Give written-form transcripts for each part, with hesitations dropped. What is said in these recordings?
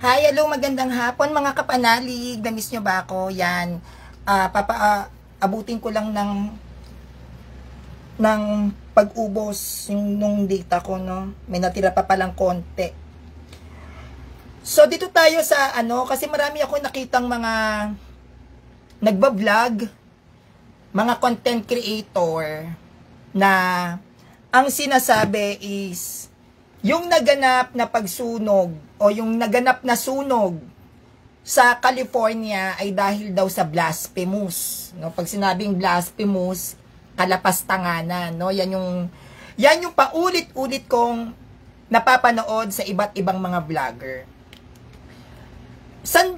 Hi, hello, magandang hapon mga kapanalig. Namiss nyo ba ako? Yan. Abutin ko lang ng pag-ubos nung data ko, no? May natira pa palang konti. So, dito tayo sa kasi marami ako nakitang mga nagbablog, mga content creator na ang sinasabi is yung naganap na pagsunog o yung naganap na sunog sa California ay dahil daw sa blasphemous. No? Pag sinabing blasphemous, kalapastanganan. No? Yan yung paulit-ulit kong napapanood sa iba't ibang mga vlogger.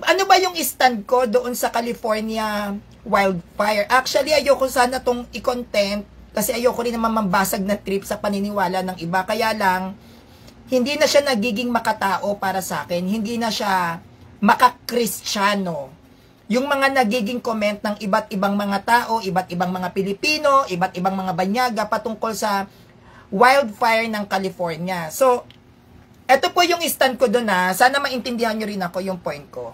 Ano ba yung stand ko doon sa California wildfire? Actually, ayoko sana tong i-content kasi ayoko rin naman mambasag na trip sa paniniwala ng iba. Kaya lang, hindi na siya nagiging makatao para sa akin. Hindi na siya makakristyano. Yung mga nagiging comment ng iba't ibang mga tao, iba't ibang mga Pilipino, iba't ibang mga banyaga patungkol sa wildfire ng California. So, eto po yung stand ko doon na. Sana maintindihan nyo rin ako yung point ko.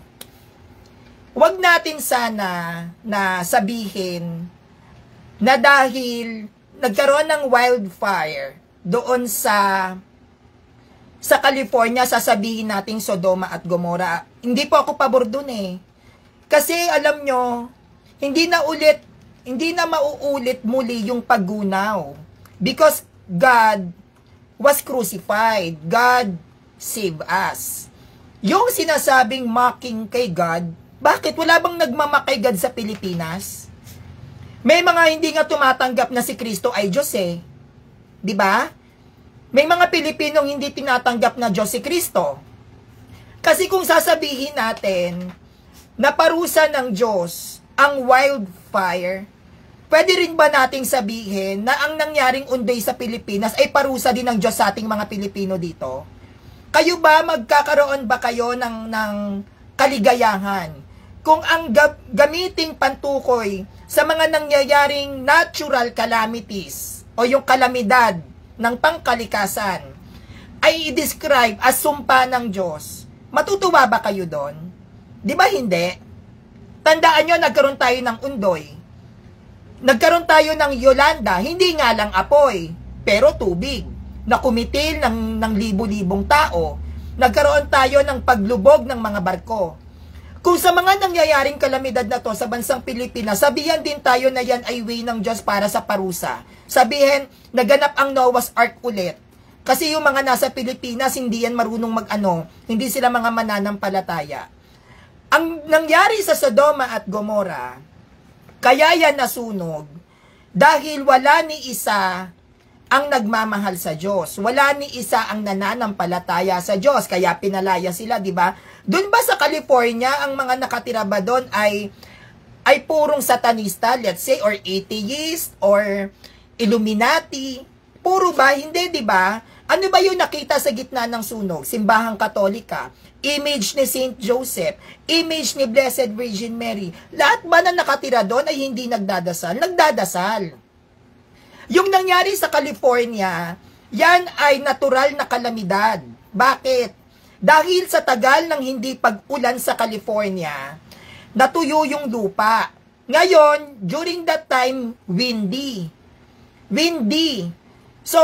Huwag natin sana na sabihin na dahil nagkaroon ng wildfire doon sa California, sasabihin nating Sodoma at Gomorrah. Hindi po ako pabor dun eh. Kasi alam nyo, hindi na mauulit muli yung paggunaw. Because God was crucified. God saved us. Yung sinasabing mocking kay God, bakit wala bang nagmamak kay God sa Pilipinas? May mga hindi nga tumatanggap na si Kristo ay Diyos eh. 'Di ba? May mga Pilipinong hindi tinatanggap na Diyos si Kristo. Kasi kung sasabihin natin na parusa ng Diyos ang wildfire, pwede rin ba nating sabihin na ang nangyaring unday sa Pilipinas ay parusa din ng Diyos sa ating mga Pilipino dito? Kayo ba, magkakaroon ba kayo ng kaligayahan kung ang gamiting pantukoy sa mga nangyayaring natural calamities o yung kalamidad ng pangkalikasan ay i-describe as sumpa ng Diyos, matutuwa ba kayo doon? Di ba hindi? Tandaan nyo, nagkaroon tayo ng undoy. Nagkaroon tayo ng Yolanda, hindi nga lang apoy, pero tubig, na kumitil ng libu-libong tao. Nagkaroon tayo ng paglubog ng mga barko. Kung sa mga nangyayaring kalamidad na to sa bansang Pilipinas, sabihan din tayo na yan ay way ng Diyos para sa parusa. Sabihin, naganap ang Noah's Ark ulit. Kasi yung mga nasa Pilipinas, hindi yan marunong hindi sila mga mananampalataya. Ang nangyari sa Sodoma at Gomorrah, kaya yan nasunog, dahil wala ni isa ang nagmamahal sa Diyos. Wala ni isa ang nananampalataya sa Diyos, kaya pinalaya sila, di ba? Doon ba sa California, ang mga nakatira ba doon ay purong satanista, let's say, or atheist, or Illuminati? Puro ba? Hindi, di ba? Ano ba yung nakita sa gitna ng sunog? Simbahang Katolika, image ni Saint Joseph, image ni Blessed Virgin Mary. Lahat ba na nakatira doon ay hindi nagdadasal? Nagdadasal. Yung nangyari sa California, yan ay natural na kalamidad. Bakit? Dahil sa tagal ng hindi pag-ulan sa California, natuyo yung lupa. Ngayon, during that time, windy. So,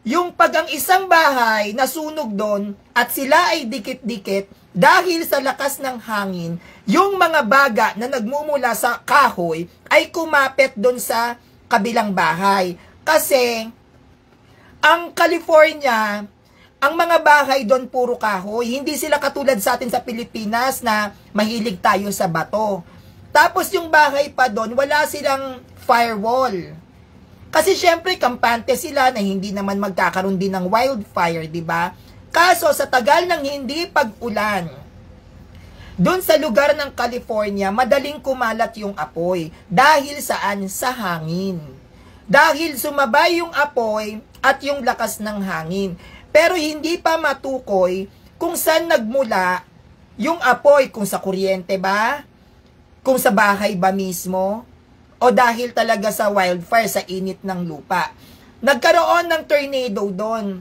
yung pag ang isang bahay nasunog doon at sila ay dikit-dikit dahil sa lakas ng hangin, yung mga baga na nagmumula sa kahoy ay kumapit doon sa kabilang bahay. Kasi, ang California, ang mga bahay doon puro kahoy. Hindi sila katulad sa atin sa Pilipinas na mahilig tayo sa bato. Tapos yung bahay pa doon, wala silang firewall. Kasi syempre, kampante sila na hindi naman magkakaroon din ng wildfire, di ba? Kaso, sa tagal ng hindi pag-ulan, doon sa lugar ng California, madaling kumalat yung apoy. Dahil saan? Sa hangin. Dahil sumabay yung apoy at yung lakas ng hangin. Pero hindi pa matukoy kung saan nagmula yung apoy. Kung sa kuryente ba? Kung sa bahay ba mismo? O dahil talaga sa wildfire, sa init ng lupa. Nagkaroon ng tornado doon.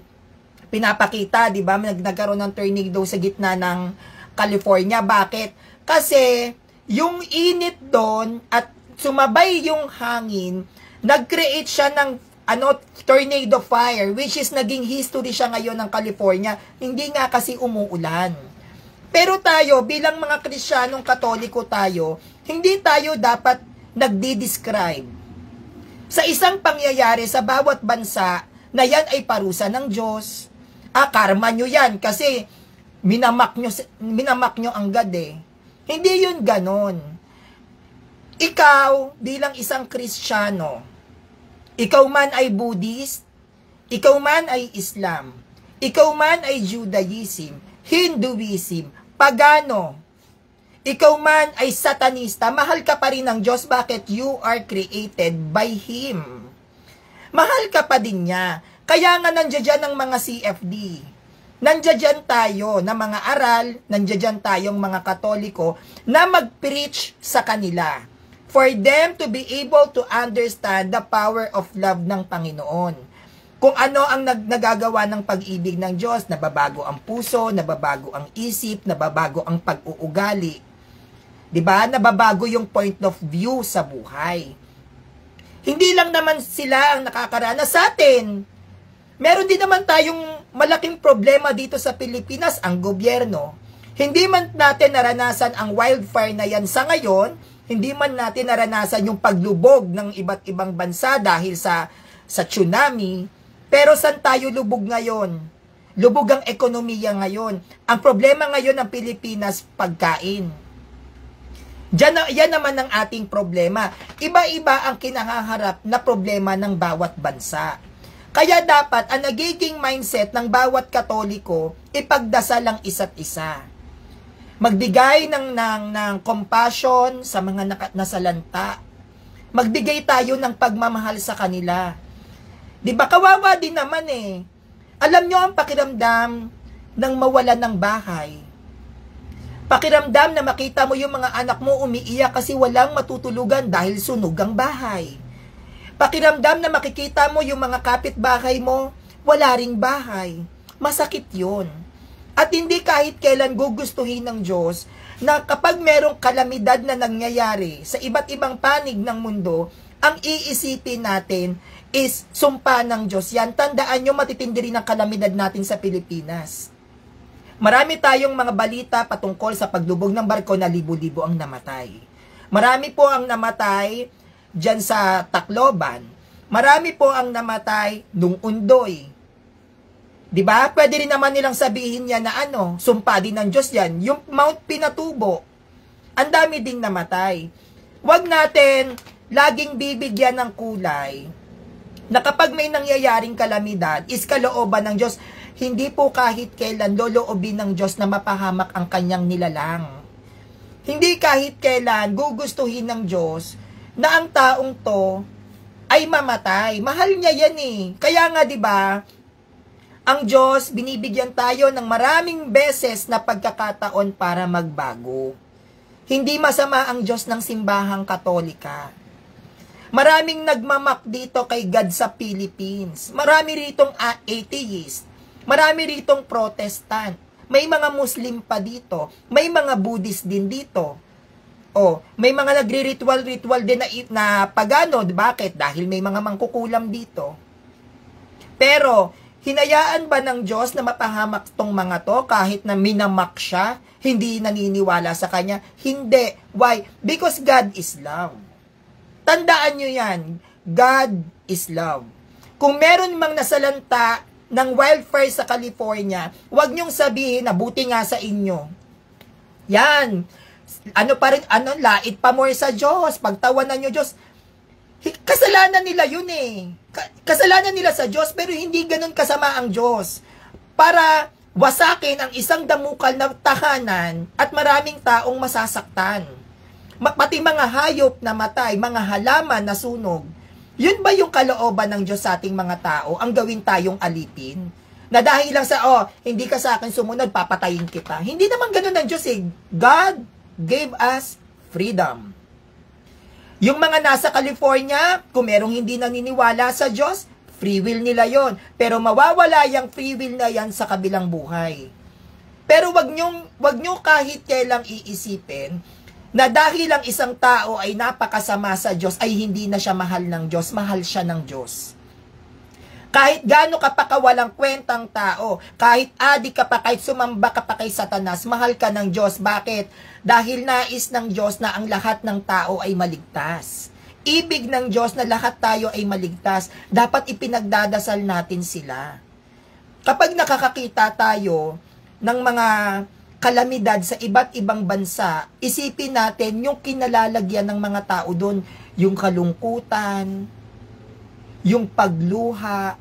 Pinapakita, di ba? Nagkaroon ng tornado sa gitna ng California. Bakit? Kasi yung init doon at sumabay yung hangin, nag-create siya ng tornado fire, which is naging history siya ngayon ng California. Hindi nga kasi umuulan. Pero tayo, bilang mga Kristiyanong Katoliko tayo, hindi tayo dapat nagdi-describe sa isang pangyayari sa bawat bansa na yan ay parusa ng Diyos. Karma nyo yan kasi minamak nyo ang God eh. Hindi yun ganon. Ikaw, bilang isang Kristiyano, ikaw man ay Buddhist, ikaw man ay Islam, ikaw man ay Judaism, Hinduism, pagano, ikaw man ay satanista, mahal ka pa rin ng Diyos. Bakit? You are created by Him. Mahal ka pa din niya. Kaya nga nandiyan ang mga CFD. Nandiyan tayo na mga aral, nandiyan tayong mga Katoliko na mag-preach sa kanila. For them to be able to understand the power of love ng Panginoon. Kung ano ang nagagawa ng pag-ibig ng Diyos, nababago ang puso, nababago ang isip, nababago ang pag-uugali. 'Di ba? Nababago yung point of view sa buhay. Hindi lang naman sila ang nakakaranas sa atin. Meron din naman tayong malaking problema dito sa Pilipinas, ang gobyerno. Hindi man natin naranasan ang wildfire na yan sa ngayon, hindi man natin naranasan yung paglubog ng iba't ibang bansa dahil sa tsunami, pero saan tayo lubog ngayon? Lubog ang ekonomiya ngayon. Ang problema ngayon ng Pilipinas, pagkain. Yan naman ang ating problema. Iba-iba ang kinahaharap na problema ng bawat bansa. Kaya dapat ang nagiging mindset ng bawat Katoliko, ipagdasal ang isa't isa. Magbigay ng compassion sa mga nasalanta. Magbigay tayo ng pagmamahal sa kanila. 'Di ba kawawa din naman eh. Alam nyo ang pakiramdam ng mawalan ng bahay. Pakiramdam na makita mo yung mga anak mo umiiyak kasi walang matutulugan dahil sunog ang bahay. Pakiramdam na makikita mo yung mga kapitbahay mo, wala ring bahay. Masakit yun. At hindi kahit kailan gugustuhin ng Diyos na kapag merong kalamidad na nangyayari sa iba't ibang panig ng mundo, ang iisipin natin is sumpa ng Diyos yan. Tandaan nyo, matitindi rin ang kalamidad natin sa Pilipinas. Marami tayong mga balita patungkol sa paglubog ng barko na libo-libo ang namatay. Marami po ang namatay dyan sa Tacloban. Marami po ang namatay nung Undoy. 'Di ba? Pwede rin naman nilang sabihin yan na sumpa din ng Diyos yan. Yung Mount Pinatubo, ang dami ding namatay. Huwag natin laging bibigyan ng kulay na kapag may nangyayaring kalamidad, is kalooban ng Diyos. Hindi po kahit kailan loloobin ng Diyos na mapahamak ang kanyang nilalang. Hindi kahit kailan gugustuhin ng Diyos na ang taong to ay mamatay. Mahal niya yan eh. Kaya nga 'di ba, ang Diyos binibigyan tayo ng maraming beses na pagkakataon para magbago. Hindi masama ang Diyos ng simbahang Katolika. Maraming nagmamak dito kay God sa Philippines. Marami ritong atheist. Marami ritong Protestant. May mga Muslim pa dito. May mga Buddhist din dito. May mga nagri-ritual din na pagano. Bakit? Dahil may mga mangkukulam dito. Pero, hinayaan ba ng Diyos na mapahamak tong mga to kahit na minamak siya? Hindi naniniwala sa Kanya? Hindi. Why? Because God is love. Tandaan nyo yan. God is love. Kung meron mang nasalanta ng wildfire sa California, huwag nyong sabihin na buti nga sa inyo. Yan. Lait pa more sa Diyos. Pagtawanan nyo Diyos. Kasalanan nila yun eh. Kasalanan nila sa Diyos, pero hindi ganun kasama ang Diyos. Para wasakin ang isang damukal na tahanan at maraming taong masasaktan. Pati mga hayop na matay, mga halaman na sunog. Yun ba yung kalooban ng Diyos sa ating mga tao? Ang gawin tayong alipin? Na dahil lang sa, hindi ka sa akin sumunod, papatayin kita. Hindi naman ganun ng Diyos eh. God gave us freedom. Yung mga nasa California, kung merong hindi naniniwala sa Diyos, free will nila yon. Pero mawawala yung free will na yan sa kabilang buhay. Pero wag nyo kahit kailang iisipin na dahil ang isang tao ay napakasama sa Diyos, ay hindi na siya mahal ng Diyos, mahal siya ng Diyos. Kahit gaano ka pa kawalang kwentang tao, kahit adik ka pa, kahit sumamba ka pa kay Satanas, mahal ka ng Diyos. Bakit? Dahil nais ng Diyos na ang lahat ng tao ay maligtas. Ibig ng Diyos na lahat tayo ay maligtas. Dapat ipinagdadasal natin sila. Kapag nakakakita tayo ng mga kalamidad sa iba't ibang bansa, isipin natin yung kinalalagyan ng mga tao doon, yung kalungkutan, yung pagluha,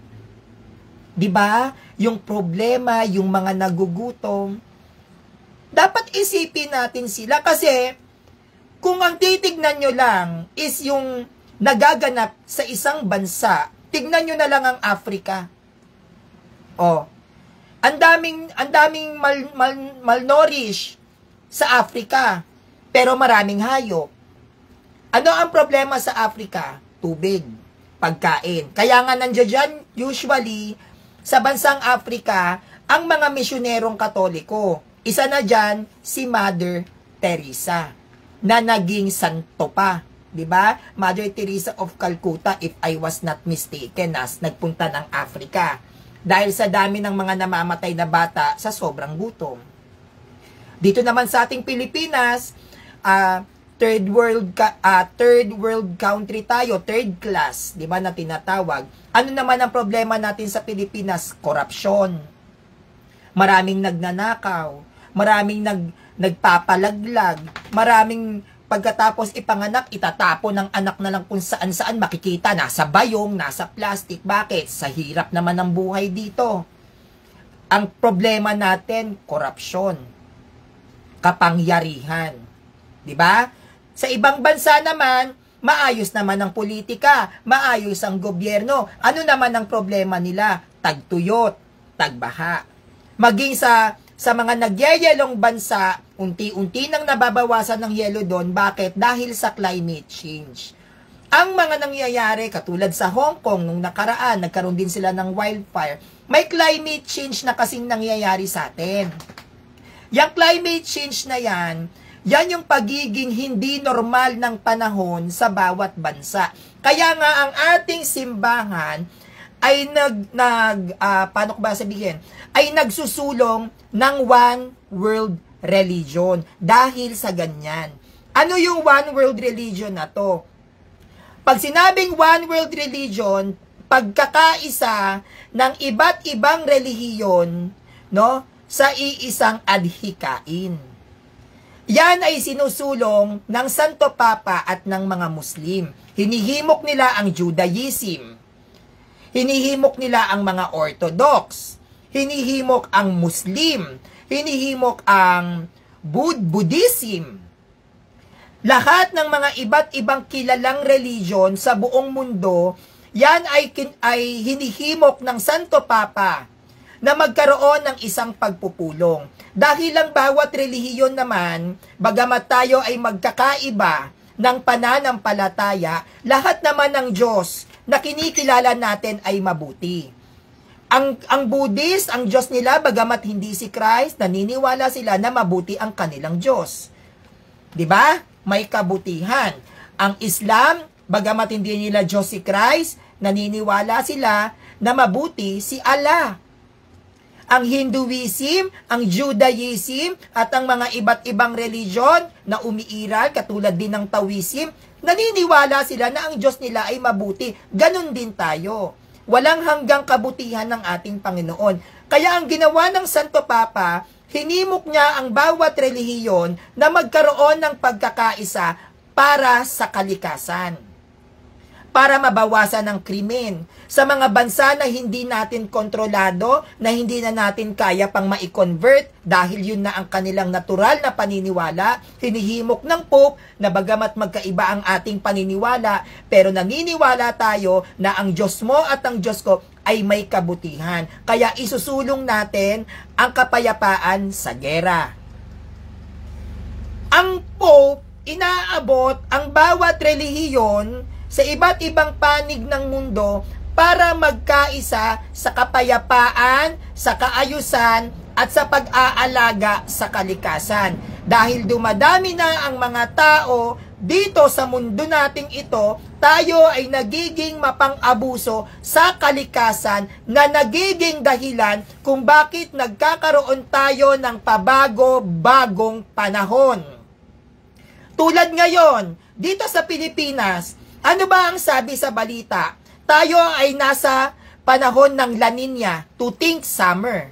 'di ba? Yung problema, yung mga nagugutom. Dapat isipin natin sila kasi kung ang titignan nyo lang is yung nagaganap sa isang bansa, tignan nyo na lang ang Africa. Oh. Ang daming malnourished sa Africa, pero maraming hayop. Ano ang problema sa Africa? Tubig, pagkain. Kaya nga nandiyan dyan, usually, sa bansang Africa, ang mga misyonerong Katoliko. Isa na dyan, si Mother Teresa, na naging santo pa. Diba? Mother Teresa of Calcutta, if I was not mistaken, nagpunta ng Africa. Dahil sa dami ng mga namamatay na bata sa sobrang gutom. Dito naman sa ating Pilipinas, third world country tayo, third class, di ba, na tinatawag. Ano naman ang problema natin sa Pilipinas? Korupsyon. Maraming nagnanakaw, maraming nagpapalaglag, maraming pagkatapos ipanganak, itatapo ng anak na lang kung saan-saan makikita, nasa bayong, nasa plastic. Bakit? Sa hirap naman ng buhay dito. Ang problema natin, korupsyon, kapangyarihan. Diba? Sa ibang bansa naman, maayos naman ang politika, maayos ang gobyerno. Ano naman ang problema nila? Tagtuyot, tagbaha. Maging sa mga nagyayelong bansa, unti-unti nang nababawasan ng yelo doon. Bakit? Dahil sa climate change. Ang mga nangyayari, katulad sa Hong Kong, nung nakaraan, nagkaroon din sila ng wildfire. May climate change na kasing nangyayari sa atin. Yung climate change na yan yung pagiging hindi normal ng panahon sa bawat bansa. Kaya nga ang ating simbahan ay paano ko ba sabihin? Ay nagsusulong ng one world religion dahil sa ganyan. Ano yung one world religion na to? Pag sinabing one world religion, pagkakaisa ng iba't ibang relihiyon, no, sa iisang adhikain. Yan ay sinusulong ng Santo Papa at ng mga Muslim. Hinihimok nila ang Judaism. Hinihimok nila ang mga Orthodox. Hinihimok ang Muslim. Hinihimok ang Buddhism. Lahat ng mga iba't ibang kilalang religion sa buong mundo, yan ay hinihimok ng Santo Papa na magkaroon ng isang pagpupulong. Dahil ang bawat relihiyon naman, bagamat tayo ay magkakaiba ng pananampalataya, lahat naman ng Diyos na kinikilala natin ay mabuti. Ang Buddhist, ang Diyos nila, bagamat hindi si Christ, naniniwala sila na mabuti ang kanilang Diyos. 'Di ba? May kabutihan. Ang Islam, bagamat hindi nila Diyos si Christ, naniniwala sila na mabuti si Allah. Ang Hinduism, ang Judaism, at ang mga iba't ibang religion na umiiral, katulad din ng Taoism, naniniwala sila na ang Diyos nila ay mabuti. Ganon din tayo. Walang hanggang kabutihan ng ating Panginoon. Kaya ang ginawa ng Santo Papa, hinimok niya ang bawat relihiyon na magkaroon ng pagkakaisa para sa kalikasan. Para mabawasan ang krimen. Sa mga bansa na hindi natin kontrolado, na hindi na natin kaya pang ma-convert dahil yun na ang kanilang natural na paniniwala, hinihimok ng Pope na bagamat magkaiba ang ating paniniwala, pero naniniwala tayo na ang Diyos mo at ang Diyos ko ay may kabutihan. Kaya isusulong natin ang kapayapaan sa gera. Ang Pope, inaabot ang bawat relihiyon sa iba't ibang panig ng mundo para magkaisa sa kapayapaan, sa kaayusan, at sa pag-aalaga sa kalikasan. Dahil dumadami na ang mga tao dito sa mundo nating ito, tayo ay nagiging mapang-abuso sa kalikasan na nagiging dahilan kung bakit nagkakaroon tayo ng pabago-bagong panahon. Tulad ngayon, dito sa Pilipinas, ano ba ang sabi sa balita? Tayo ay nasa panahon ng La Nina, to think summer.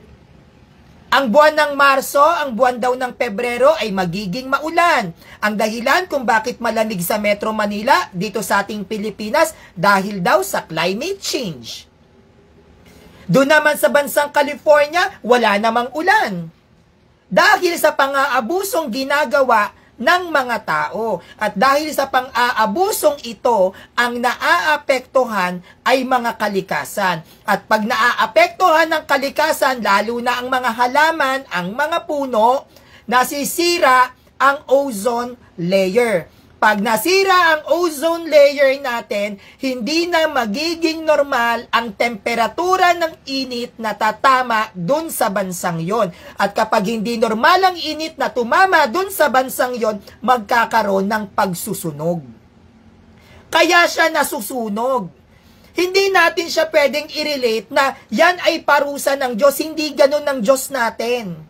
Ang buwan ng Marso, ang buwan daw ng Pebrero ay magiging maulan. Ang dahilan kung bakit malamig sa Metro Manila dito sa ating Pilipinas dahil daw sa climate change. Doon naman sa bansang California, wala namang ulan. Dahil sa pang-aabusong ginagawa ng mga tao. At dahil sa pang-aabusong ito, ang naaapektuhan ay mga kalikasan. At pag naaapektuhan ng kalikasan, lalo na ang mga halaman, ang mga puno, nasisira ang ozone layer. Pag nasira ang ozone layer natin, hindi na magiging normal ang temperatura ng init na tatama dun sa bansang yon. At kapag hindi normal ang init na tumama dun sa bansang yon, magkakaroon ng pagsusunog. Kaya siya nasusunog. Hindi natin siya pwedeng i-relate na yan ay parusa ng Diyos. Hindi ganun ng Diyos natin.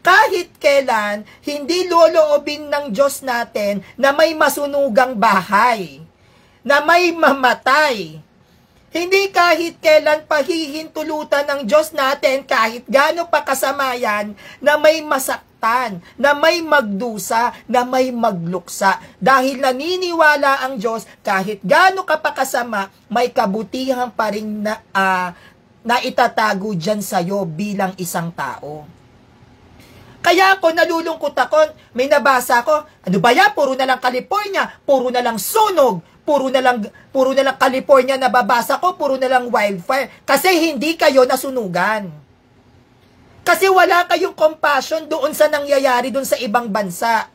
Kahit kailan, hindi loloobin ng Diyos natin na may masunugang bahay, na may mamatay. Hindi kahit kailan pahihintulutan ng Diyos natin, kahit gaano pa kasama yan, na may masaktan, na may magdusa, na may magluksa. Dahil naniniwala ang Diyos, kahit gaano ka pa kasama, may kabutihan pa rin na itatago dyan sa'yo bilang isang tao. Kaya ako, nalulungkot ako, may nabasa ko, ano ba yan? Puro na lang California, puro na lang sunog, puro na lang California nababasa ko, puro na lang wildfire. Kasi hindi kayo nasunugan. Kasi wala kayong compassion doon sa nangyayari doon sa ibang bansa.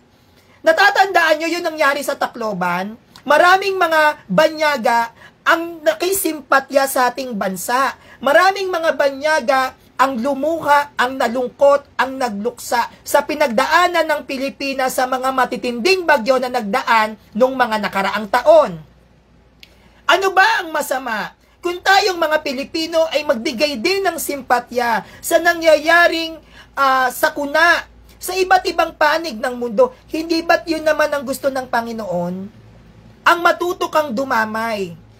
Natatandaan nyo yung nangyari sa Tacloban? Maraming mga banyaga ang nakisimpatya sa ating bansa. Maraming mga banyaga ang lumuha, ang nalungkot, ang nagluksa sa pinagdaanan ng Pilipinas sa mga matitinding bagyo na nagdaan nung mga nakaraang taon. Ano ba ang masama? Kung tayong mga Pilipino ay magbigay din ng simpatya sa nangyayaring sakuna sa iba't ibang panig ng mundo, hindi ba't yun naman ang gusto ng Panginoon? Ang matuto kang dumamay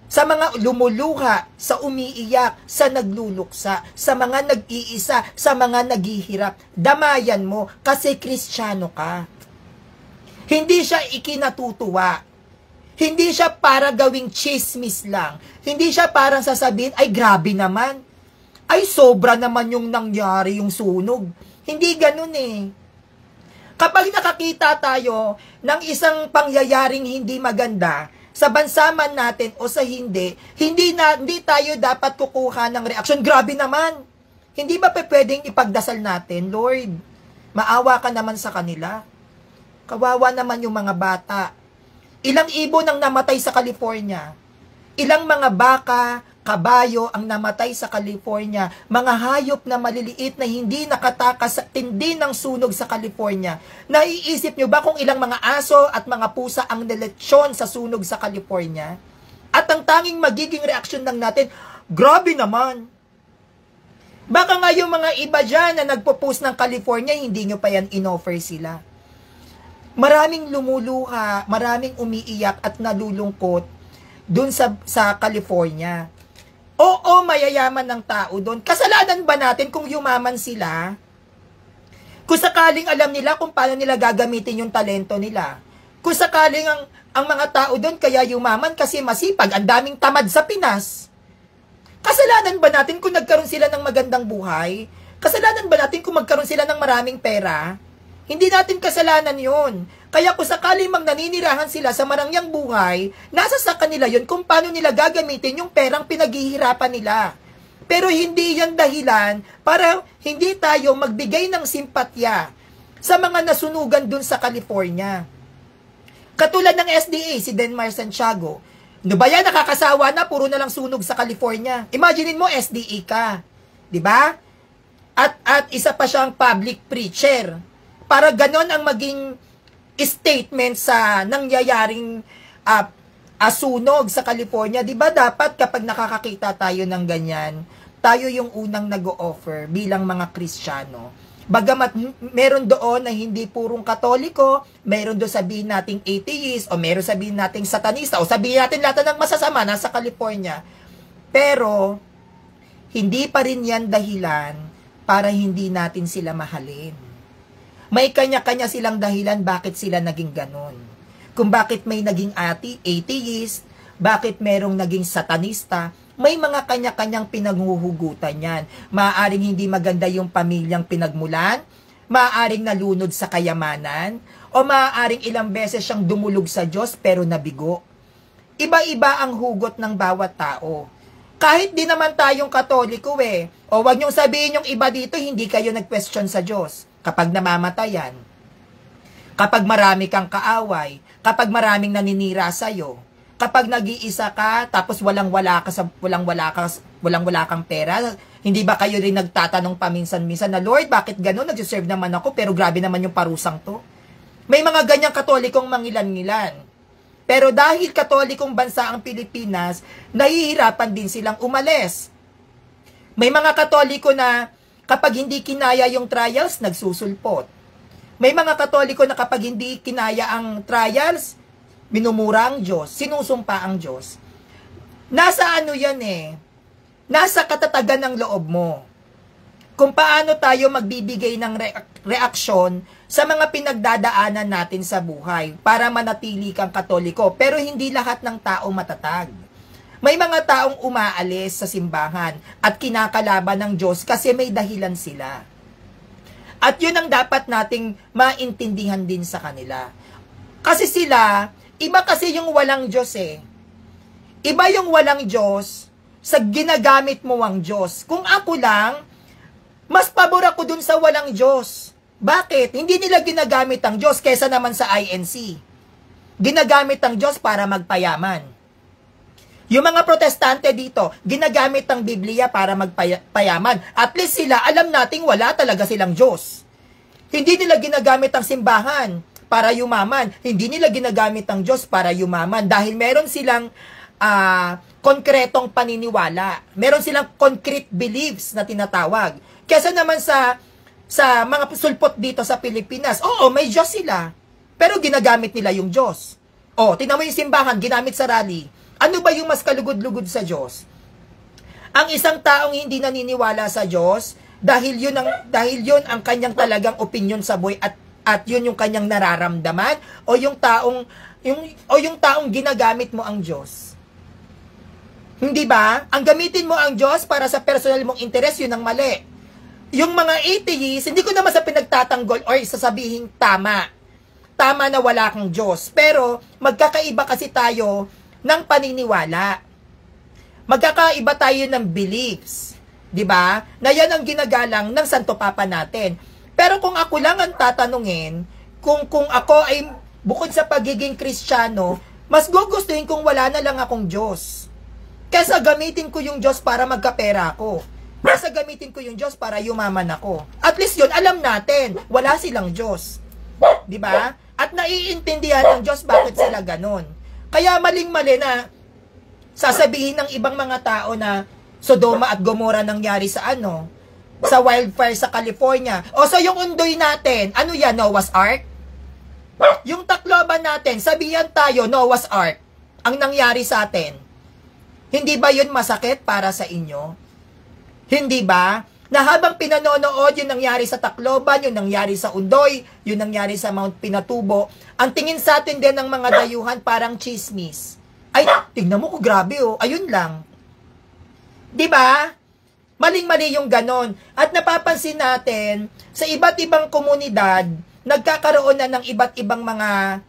sa mga lumuluha, sa umiiyak, sa nagluluksa, sa mga nag-iisa, sa mga naghihirap. Damayan mo kasi Kristiyano ka. Hindi siya ikinatutuwa. Hindi siya para gawing chismis lang. Hindi siya parang sasabihin, ay grabe naman. Ay sobra naman yung nangyari, yung sunog. Hindi ganun eh. Kapag nakakita tayo ng isang pangyayaring hindi maganda, sa bansa man natin o sa hindi tayo dapat kukuha ng reaksyon. Grabe naman. Hindi ba pwedeng ipagdasal natin, Lord? Maawa ka naman sa kanila. Kawawa naman yung mga bata. Ilang ibon ang namatay sa California. Ilang mga baka, kabayo ang namatay sa California. Mga hayop na maliliit na hindi nakatakas sa tindi ng sunog sa California. Naiisip nyo ba kung ilang mga aso at mga pusa ang niletsyon sa sunog sa California? At ang tanging magiging reaksyon lang natin, grabe naman. Baka nga yung mga iba dyan na nagpo-post ng California, hindi nyo pa yan in-offer sila. Maraming lumuluha, maraming umiiyak at nalulungkot dun sa California. Oo, mayayaman ng tao doon. Kasalanan ba natin kung yumaman sila? Kung sakaling alam nila kung paano nila gagamitin yung talento nila. Kung sakaling ang mga tao doon kaya yumaman kasi masipag, ang daming tamad sa Pinas. Kasalanan ba natin kung nagkaroon sila ng magandang buhay? Kasalanan ba natin kung magkaroon sila ng maraming pera? Hindi natin kasalanan yun. Kaya kung sakali mang naninirahan sila sa marangyang buhay, nasa sa kanila yun kung paano nila gagamitin yung perang pinaghihirapan nila. Pero hindi yan dahilan para hindi tayo magbigay ng simpatya sa mga nasunugan dun sa California. Katulad ng SDA, si Denmar Santiago. Ano ba yan? Nakakasawa na, puro na lang sunog sa California. Imaginein mo, SDA ka. Diba? At isa pa siyang public preacher. Para ganon ang maging statement sa nangyayaring sunog sa California. Di ba dapat kapag nakakakita tayo ng ganyan, tayo yung unang nag-o-offer bilang mga Kristiyano. Bagamat meron doon na hindi purong Katoliko, meron doon sabihin nating atheist, o meron sabihin nating satanista, o sabihin natin lahat ng masasama nasa California. Pero, hindi pa rin yan dahilan para hindi natin sila mahalin. May kanya-kanya silang dahilan bakit sila naging ganon. Kung bakit may naging atheist, bakit merong naging satanista, may mga kanya-kanyang pinaghuhugutan yan. Maaaring hindi maganda yung pamilyang pinagmulan, maaaring nalunod sa kayamanan, o maaaring ilang beses siyang dumulog sa Diyos pero nabigo. Iba-iba ang hugot ng bawat tao. Kahit di naman tayong Katoliko o wag niyong sabihin yung iba dito, hindi kayo nag-question sa Diyos. Kapag namamatayan, kapag marami kang kaaway, kapag maraming naninira sa'yo, kapag nag-iisa ka, tapos walang-wala kang pera, hindi ba kayo rin nagtatanong paminsan-minsan na, Lord, bakit gano'n? Nag-serve naman ako, pero grabe naman yung parusang to. May mga ganyang Katolikong mangilan-ngilan. Pero dahil Katolikong bansa ang Pilipinas, nahihirapan din silang umalis. May mga Katoliko na kapag hindi kinaya yung trials, nagsusulpot. May mga Katoliko na kapag hindi kinaya ang trials, minumura ang Diyos, sinusumpa ang Diyos. Nasa ano yan nasa katatagan ng loob mo. Kung paano tayo magbibigay ng reaksyon sa mga pinagdadaanan natin sa buhay para manatili kang Katoliko. Pero hindi lahat ng tao matatag. May mga taong umaalis sa simbahan at kinakalaban ng Diyos kasi may dahilan sila. At yun ang dapat nating maintindihan din sa kanila. Kasi sila, iba kasi yung walang Diyos Iba yung walang Diyos sa ginagamit mo ang Diyos. Kung ako lang, mas pabor ako dun sa walang Diyos. Bakit? Hindi nila ginagamit ang Diyos kesa naman sa INC. Ginagamit ang Diyos para magpayaman. Yung mga protestante dito, ginagamit ang Biblia para magpayaman. At least sila, alam nating wala talaga silang Diyos. Hindi nila ginagamit ang simbahan para yumaman. Hindi nila ginagamit ang Diyos para yumaman. Dahil meron silang konkretong paniniwala. Meron silang concrete beliefs na tinatawag. Kesa naman sa mga sulpot dito sa Pilipinas, oo, may Diyos sila. Pero ginagamit nila yung Diyos. Tingnan mo yung simbahan, ginamit sa rally. Ano ba yung mas kalugod-lugod sa Diyos? Ang isang taong hindi naniniwala sa Diyos, dahil yun ang kanyang talagang opinion sa buhay at yun yung kanyang nararamdaman, o yung taong ginagamit mo ang Diyos. Hindi ba? Ang gamitin mo ang Diyos para sa personal mong interes, yun ang mali. Yung mga atheists, hindi ko naman sa pinagtatanggol or sasabihin tama. Tama na wala kang Diyos. Pero magkakaiba kasi tayo ng paniniwala. Magkakaiba tayo ng beliefs. 'Di ba? Na yan ang ginagalang ng Santo Papa natin. Pero kung ako lang ang tatanungin, kung ako ay bukod sa pagiging Kristiyano, mas gugustuhin kung wala na lang akong Diyos. Kesa gamitin ko yung Diyos para magkapera ako. Kesa gamitin ko yung Diyos para yumaman ako. At least yun, alam natin, wala silang Diyos. 'Di ba? At naiintindihan ng Diyos bakit sila ganon. Kaya maling-mali na sasabihin ng ibang mga tao na Sodoma at Gomora nangyari sa sa wildfire sa California. So yung undoy natin, ano yan, Noah's Ark? Yung Tacloban natin, sabihan tayo, Noah's Ark, ang nangyari sa atin. Hindi ba yun masakit para sa inyo? Hindi ba? Na habang pinanonood yung nangyari sa Tacloban, yung nangyari sa Undoy, yung nangyari sa Mount Pinatubo, ang tingin sa atin din ng mga dayuhan parang chismis. Ay, tingnan mo ko, grabe ayun lang. 'Di ba? Maling-mali yung ganon. At napapansin natin, sa iba't ibang komunidad, nagkakaroon na ng iba't ibang mga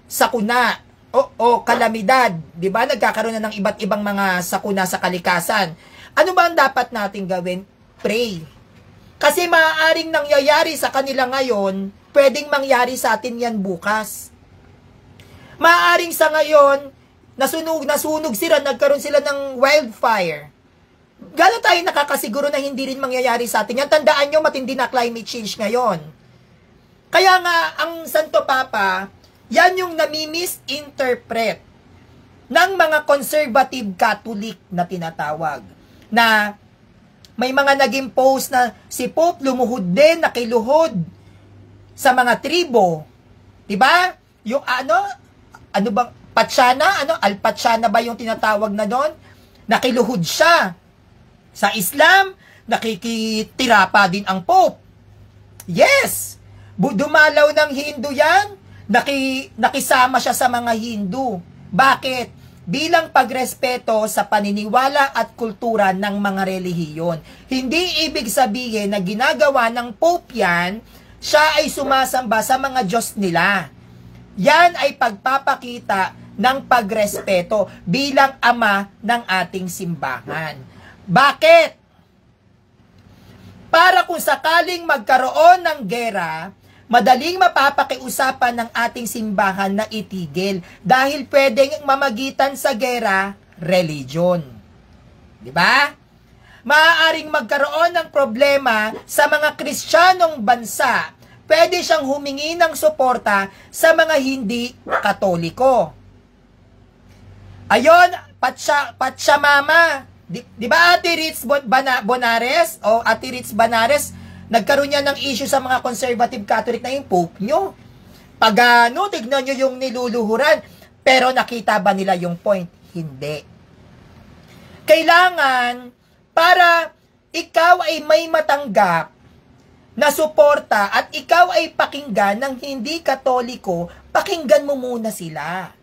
sakuna o kalamidad. 'Di ba? Nagkakaroon na ng iba't ibang mga sakuna sa kalikasan. Ano ba ang dapat nating gawin? Pray. Kasi maaaring nangyayari sa kanila ngayon, pwedeng mangyari sa atin yan bukas. Maaaring sa ngayon, nasunog sila, nagkaroon sila ng wildfire. Gano'n tayo nakakasiguro na hindi rin mangyayari sa atin yan? Tandaan nyo, matindi na climate change ngayon. Kaya nga, ang Santo Papa, yan yung nami-misinterpret ng mga conservative Catholic na tinatawag. Na may mga naging post na si Pope lumuhod din, nakiluhod sa mga tribo. Diba? Yung ano bang, Patsyana? Alpatsyana ba yung tinatawag na doon? Nakiluhod siya. Sa Islam, nakikitira pa din ang Pope. Yes! Dumalaw ng Hindu yan, nakisama siya sa mga Hindu. Bakit? Bilang pagrespeto sa paniniwala at kultura ng mga relihiyon. Hindi ibig sabihin na ginagawa ng Pope yan, siya ay sumasamba sa mga Diyos nila. Yan ay pagpapakita ng pagrespeto bilang ama ng ating simbahan. Bakit? Para kung sakaling magkaroon ng gera, madaling mapapakiusapan ng ating simbahan na itigil dahil pwedeng mamagitan sa gera, religion. Diba? Maaaring magkaroon ng problema sa mga Kristiyanong bansa, pwede siyang humingi ng suporta sa mga hindi Katoliko. Ayon, Patsa Mama, di ba Ate Ritz Bonares o Ate Ritz Banares, nagkaroon niya ng issue sa mga conservative Catholic na yung Pope nyo. Pag tignan nyo yung niluluhuran, pero nakita ba nila yung point? Hindi. Kailangan, para ikaw ay may matanggap na suporta at ikaw ay pakinggan ng hindi Katoliko, pakinggan mo muna sila.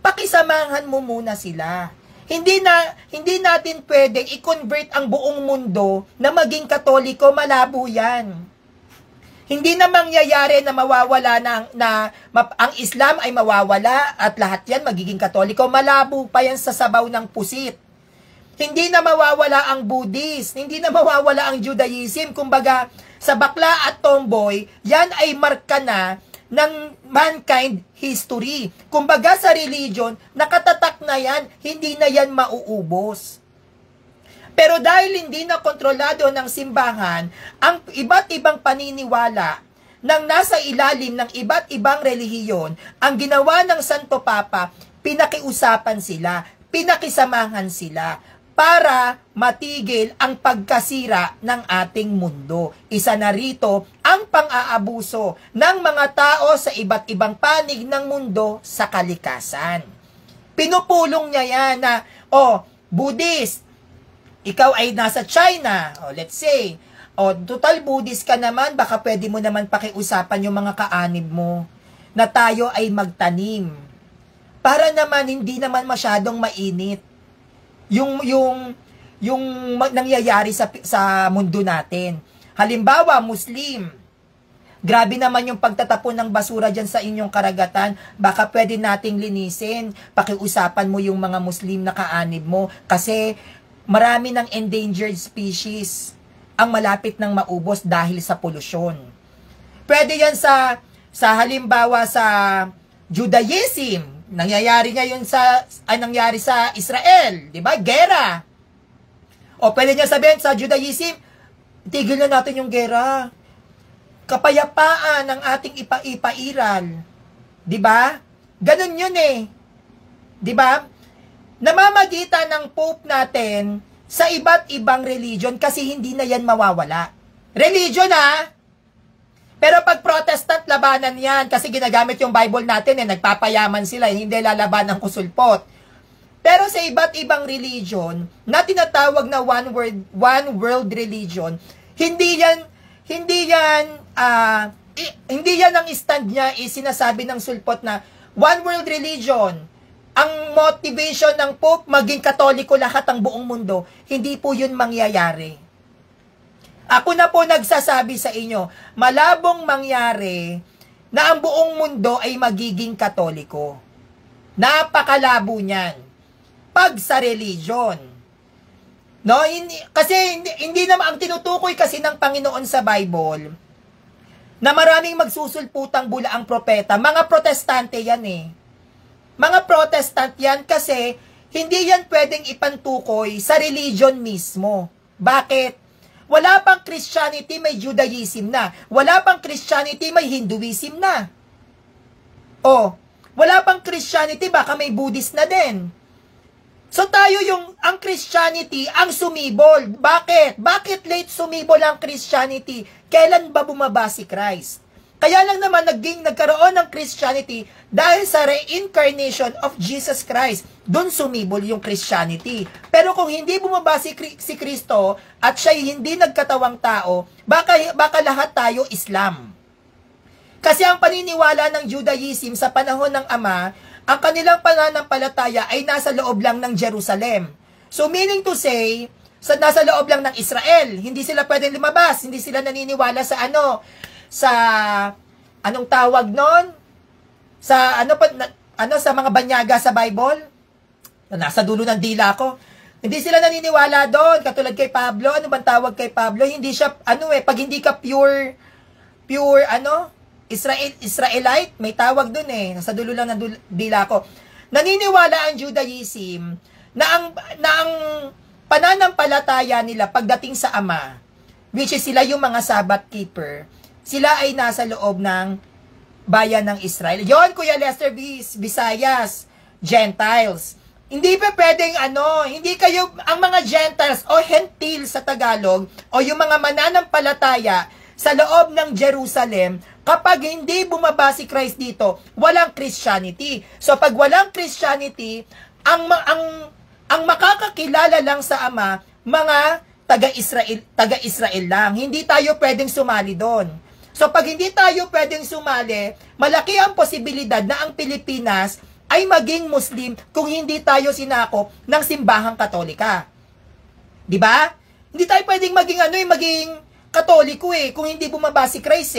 Pakisamahan mo muna sila. Hindi natin pwedeng i-convert ang buong mundo na maging Katoliko, malabo yan. Hindi na mangyayari na mawawala ang Islam ay mawawala at lahat yan magiging Katoliko. Malabo pa yan sa sabaw ng pusit. Hindi na mawawala ang Buddhist, hindi na mawawala ang Judaism. Kumbaga, sa bakla at tomboy, yan ay marka na ng mankind history. Kumbaga sa religion, nakatatak na yan, hindi na yan mauubos. Pero dahil hindi na kontrolado ng simbahan, ang iba't ibang paniniwala ng nasa ilalim ng iba't ibang relihiyon, ang ginawa ng Santo Papa, pinakiusapan sila, pinakisamahan sila, para matigil ang pagkasira ng ating mundo. Isa na rito ang pang-aabuso ng mga tao sa iba't ibang panig ng mundo sa kalikasan. Pinupulong niya yan na, Buddhist, ikaw ay nasa China, let's say, total Buddhist ka naman, baka pwede mo naman pakiusapan yung mga kaanib mo na tayo ay magtanim. Para naman hindi naman masyadong mainit yung nangyayari sa mundo natin. Halimbawa, Muslim, grabe naman yung pagtatapon ng basura dyan sa inyong karagatan, baka pwede nating linisin, pakiusapan mo yung mga Muslim na kaanib mo, kasi marami ng endangered species ang malapit ng maubos dahil sa polusyon. Pwede yan sa halimbawa sa Judaism. Nangyayari ngayon nangyari sa Israel, di ba? Gera. O pwede niya sabihin sa Judaism, tigil na natin yung gera. Kapayapaan ang ating ipairal. Di ba? Ganun yun eh. Di ba? Namamagitan ng Pope natin sa iba't ibang religion kasi hindi na yan mawawala. Religion Pero pag Protestant, labanan yan kasi ginagamit yung Bible natin nagpapayaman sila, hindi lalaban ng kusulpot. Pero sa iba't ibang religion na tinatawag na one world religion, hindi yan ang stand niya sinasabi ng sulpot na one world religion. Ang motivation ng Pope maging Katoliko lahat ang buong mundo, hindi po yun mangyayari. Ako na po nagsasabi sa inyo, malabong mangyari na ang buong mundo ay magiging Katoliko. Napakalabo niyan. Pag sa religion. No, kasi hindi naman ang tinutukoy kasi ng Panginoon sa Bible na maraming magsusulputang bula ang propeta. Mga protestante yan Mga protestant yan kasi hindi yan pwedeng ipantukoy sa religion mismo. Bakit? Wala pang Christianity, may Judaism na. Wala pang Christianity, may Hinduism na. O, wala pang Christianity, baka may Buddhist na din. So tayo ang Christianity ang sumibol. Bakit? Bakit late sumibol ang Christianity? Kailan ba bumaba si Christ? Kaya lang naman nagkaroon ng Christianity dahil sa reincarnation of Jesus Christ. Doon sumibol yung Christianity. Pero kung hindi bumaba si Kristo at siya'y hindi nagkatawang tao, baka lahat tayo Islam. Kasi ang paniniwala ng Judaism sa panahon ng Ama, ang kanilang pananampalataya ay nasa loob lang ng Jerusalem. So meaning to say, nasa loob lang ng Israel. Hindi sila pwedeng lumabas. Hindi sila naniniwala sa anong tawag nun? Sa sa mga banyaga sa Bible? Nasa dulo ng dila ko. Hindi sila naniniwala doon. Katulad kay Pablo, ano bang tawag kay Pablo? Hindi siya, pag hindi ka pure, Israelite, may tawag doon Nasa dulo lang ng dila ko. Naniniwala ang Judaism na ang pananampalataya nila pagdating sa Ama, which is sila yung mga Sabbath keeper, sila ay nasa loob ng bayan ng Israel. Yon, Kuya Lester Visayas, Gentiles. Hindi pa pwedeng hindi kayo, ang mga Gentiles o Hentil sa Tagalog, o yung mga mananampalataya sa loob ng Jerusalem, kapag hindi bumaba si Christ dito, walang Christianity. So pag walang Christianity, ang makakakilala lang sa Ama, mga taga-Israel lang. Hindi tayo pwedeng sumali doon. So pag hindi tayo pwedeng sumali, malaki ang posibilidad na ang Pilipinas ay maging Muslim kung hindi tayo sinakop ng simbahang Katolika. 'Di ba? Hindi tayo pwedeng maging Katoliko kung hindi bumaba si Christ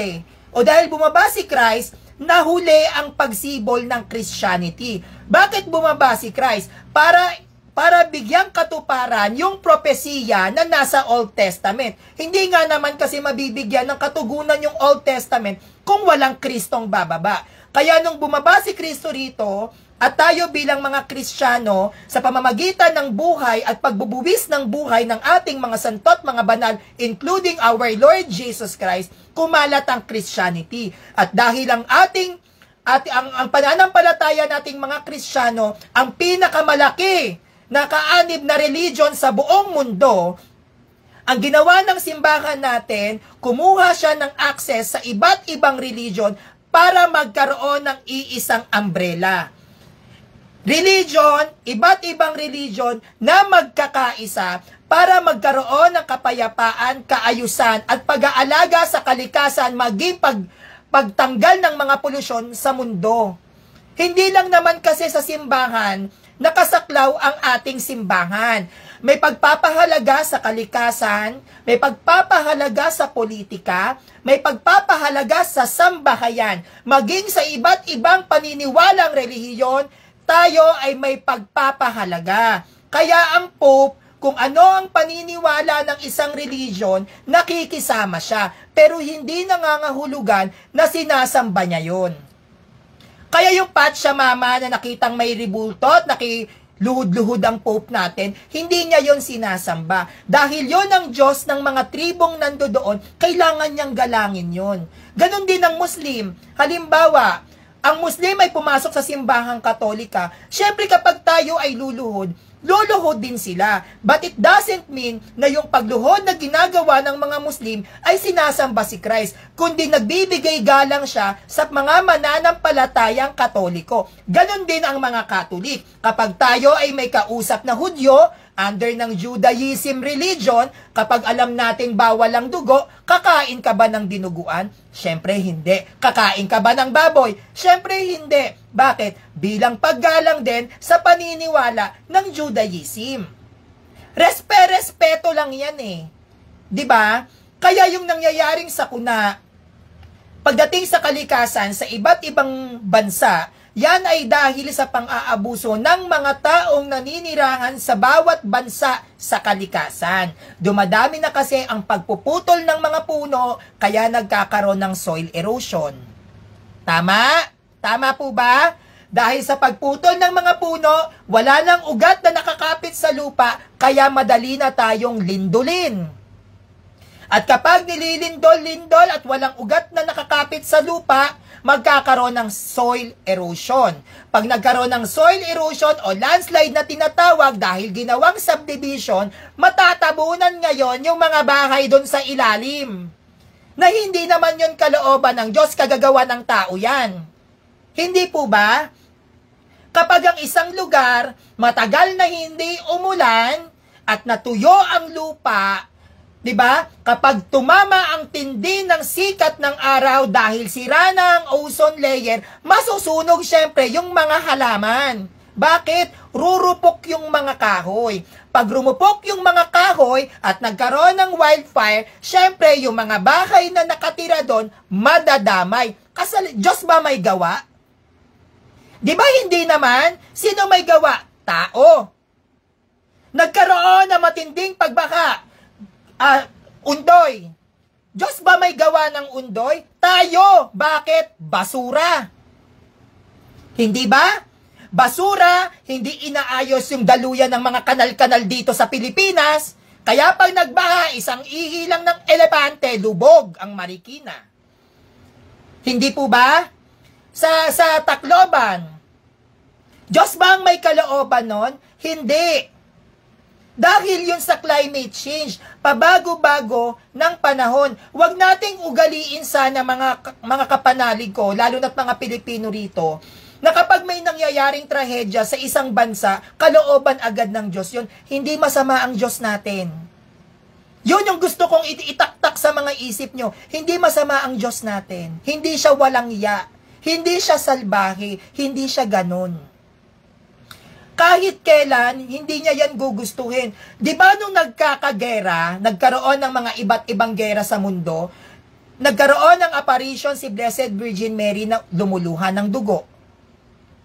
O dahil bumaba si Christ, nahuli ang pagsibol ng Christianity. Bakit bumaba si Christ? Para bigyang katuparan yung propesiya na nasa Old Testament. Hindi nga naman kasi mabibigyan ng katugunan yung Old Testament kung walang Kristong bababa. Kaya nung bumaba si Kristo rito, at tayo bilang mga Kristiyano, sa pamamagitan ng buhay at pagbubuwis ng buhay ng ating mga santo at mga banal, including our Lord Jesus Christ, kumalat ang Christianity. At dahil ang pananampalataya nating mga Kristiyano, ang pinakamalaki na kaanib na religion sa buong mundo, ang ginawa ng simbahan natin, kumuha siya ng access sa iba't ibang religion para magkaroon ng iisang umbrella. Religion, iba't ibang religion na magkakaisa para magkaroon ng kapayapaan, kaayusan at pag-aalaga sa kalikasan, maging pagtanggal ng mga polusyon sa mundo. Hindi lang naman kasi sa simbahan nakasaklaw ang ating simbahan. May pagpapahalaga sa kalikasan, may pagpapahalaga sa politika, may pagpapahalaga sa sambahayan, maging sa iba't ibang paniniwalang relihiyon, tayo ay may pagpapahalaga. Kaya ang Pope, kung ano ang paniniwala ng isang religion, nakikisama siya. Pero hindi nangangahulugan na sinasamba niya yun. Kaya yung Pachamama na nakitang may ribultot, luhod-luhod ang Pope natin, hindi niya yon sinasamba. Dahil yon ang Diyos ng mga tribong nandoon, kailangan niyang galangin yon. Ganon din ang Muslim. Halimbawa, ang Muslim ay pumasok sa simbahang Katolika. Siyempre kapag tayo ay luluhod din sila. But it doesn't mean na yung pagluhod na ginagawa ng mga Muslim ay sinasamba si Christ, kundi nagbibigay galang siya sa mga mananampalatayang Katoliko. Ganon din ang mga Katolik. Kapag tayo ay may kausap na Hudyo, under ng Judaism religion, kapag alam nating bawal ang dugo, kakain ka ba ng dinuguan? Siyempre hindi. Kakain ka ba ng baboy? Siyempre hindi. Bakit? Bilang paggalang din sa paniniwala ng Judaism. Respeto lang yan 'Di ba? Kaya yung nangyayaring sakuna, pagdating sa kalikasan sa iba't ibang bansa, yan ay dahil sa pang-aabuso ng mga taong naninirahan sa bawat bansa sa kalikasan. Dumadami na kasi ang pagpuputol ng mga puno, kaya nagkakaroon ng soil erosion. Tama? Tama po ba? Dahil sa pagputol ng mga puno, wala nang ugat na nakakapit sa lupa, kaya madali na tayong lindulin. At kapag nililindol-lindol at walang ugat na nakakapit sa lupa, magkakaroon ng soil erosion. Pag nagkaroon ng soil erosion o landslide na tinatawag dahil ginawang subdivision, matatabunan ngayon yung mga bahay doon sa ilalim. Na hindi naman yun kalooban ng Diyos, kagagawa ng tao yan. Hindi po ba? Kapag ang isang lugar matagal na hindi umulan at natuyo ang lupa, 'di ba? Kapag tumama ang tindi ng sikat ng araw dahil sira na ang ozone layer, masusunog syempre yung mga halaman. Bakit? Rurupok yung mga kahoy. Pag rumupok yung mga kahoy at nagkaroon ng wildfire, syempre yung mga bahay na nakatira doon madadamay. Kasi Diyos ba may gawa? Di ba hindi naman? Sino may gawa? Tao. Nagkaroon ng matinding pagbaka. Undoy. Diyos ba may gawa ng undoy? Tayo. Bakit? Basura. Hindi ba? Basura, hindi inaayos yung daluyan ng mga kanal-kanal dito sa Pilipinas. Kaya pag nagbaha, isang ihi lang ng elepante, lubog ang Marikina. Hindi po ba? Sa Tacloban, Diyos ba ang may kalooban nun? Hindi. Dahil yun sa climate change, pabago-bago ng panahon. Huwag nating ugaliin sana mga kapanalig ko, lalo na't mga Pilipino rito, na kapag may nangyayaring trahedya sa isang bansa, kalooban agad ng Diyos yun. Hindi masama ang Diyos natin. Yun yung gusto kong itaktak sa mga isip nyo. Hindi masama ang Diyos natin. Hindi siya walang iya. Hindi siya salbahe. Hindi siya ganun. Kahit kailan, hindi niya yan gugustuhin. Di ba nung nagkakagera, nagkaroon ng mga iba't ibang gera sa mundo, nagkaroon ng apparition si Blessed Virgin Mary na lumuluhan ng dugo.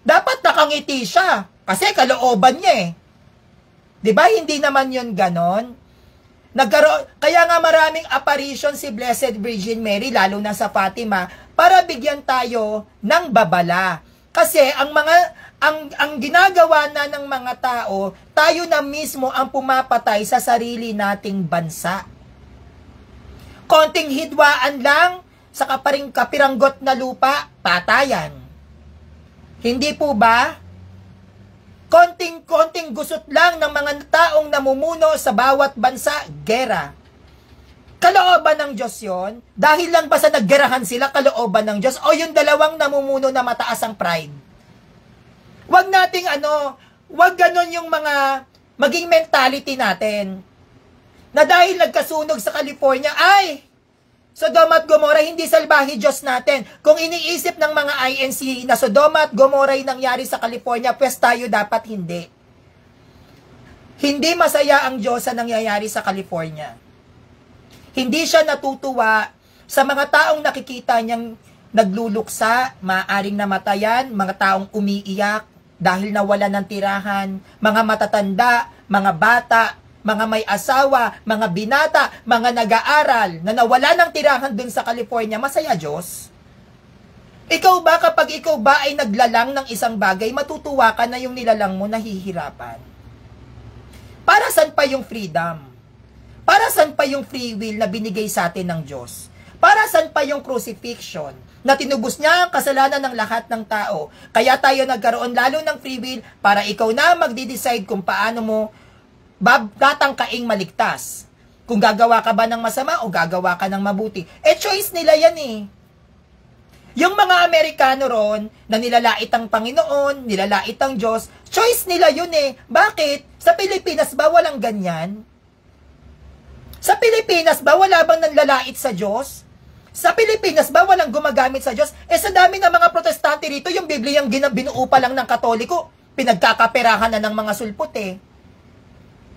Dapat nakangiti siya, kasi kalooban niya eh. Di ba hindi naman yun ganon? Kaya nga maraming apparition si Blessed Virgin Mary, lalo na sa Fatima, para bigyan tayo ng babala. Kasi ang ginagawa na ng mga tao, tayo na mismo ang pumapatay sa sarili nating bansa. Konting hidwaan lang sa kapiranggot na lupa, patayan. Hindi po ba? Konting gusot lang ng mga taong namumuno sa bawat bansa, gera. Kalooban ng Diyos yon? Dahil lang ba sa naggerahan sila, kalooban ng Diyos? O yung dalawang namumuno na mataas ang pride? Wag nating wag ganon yung maging mentality natin. Na dahil nagkasunog sa California, ay, Sodoma at Gomora, hindi salbahe Diyos natin. Kung iniisip ng mga INC na Sodoma at Gomora yung nangyari sa California, pues tayo dapat hindi. Hindi masaya ang Diyos sa nangyayari sa California. Hindi siya natutuwa sa mga taong nakikita niyang nagluluksa, maaaring namatayan, mga taong umiiyak dahil nawala ng tirahan, mga matatanda, mga bata, mga may asawa, mga binata, mga nag-aaral na nawala ng tirahan dun sa California. Masaya Diyos? Ikaw ba, kapag ikaw ba ay naglalang ng isang bagay, matutuwa ka na yung nilalang mo nahihirapan? Para saan pa yung freedom? Para saan pa yung free will na binigay sa atin ng Diyos? Para saan pa yung crucifixion na tinubos niya ang kasalanan ng lahat ng tao? Kaya tayo nagkaroon lalo ng free will para ikaw na magdi-decide kung paano mo tatangkaing maligtas. Kung gagawa ka ba ng masama o gagawa ka ng mabuti. Choice nila yan eh. Yung mga Amerikano ron na nilalait ang Panginoon, nilalait ang Diyos, choice nila yun eh. Bakit? Sa Pilipinas ba walang ganyan? Sa Pilipinas ba wala bang nanlalait sa Diyos? Sa Pilipinas ba walang gumagamit sa Diyos? Sa dami ng mga protestante rito, yung Biblia yung binuo pa lang ng Katoliko, pinagkakaperahan na ng mga sulpot eh.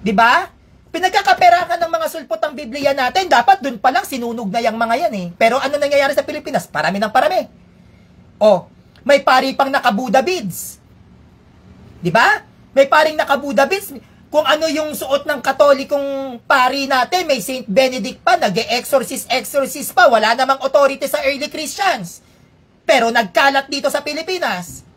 'Di ba? Pinagkakaperahan ng mga sulpot ang Biblia natin, dapat dun pa lang sinunog na yung mga yan eh. Pero ano nangyayari sa Pilipinas? Parami ng parami. May pari pang naka-Buddha beads. 'Di ba? May paring naka-Buddha beads. Kung ano yung suot ng Katolikong pari natin, may Saint Benedict pa, nag-exorcist pa, wala namang authority sa early Christians. Pero nagkalat dito sa Pilipinas.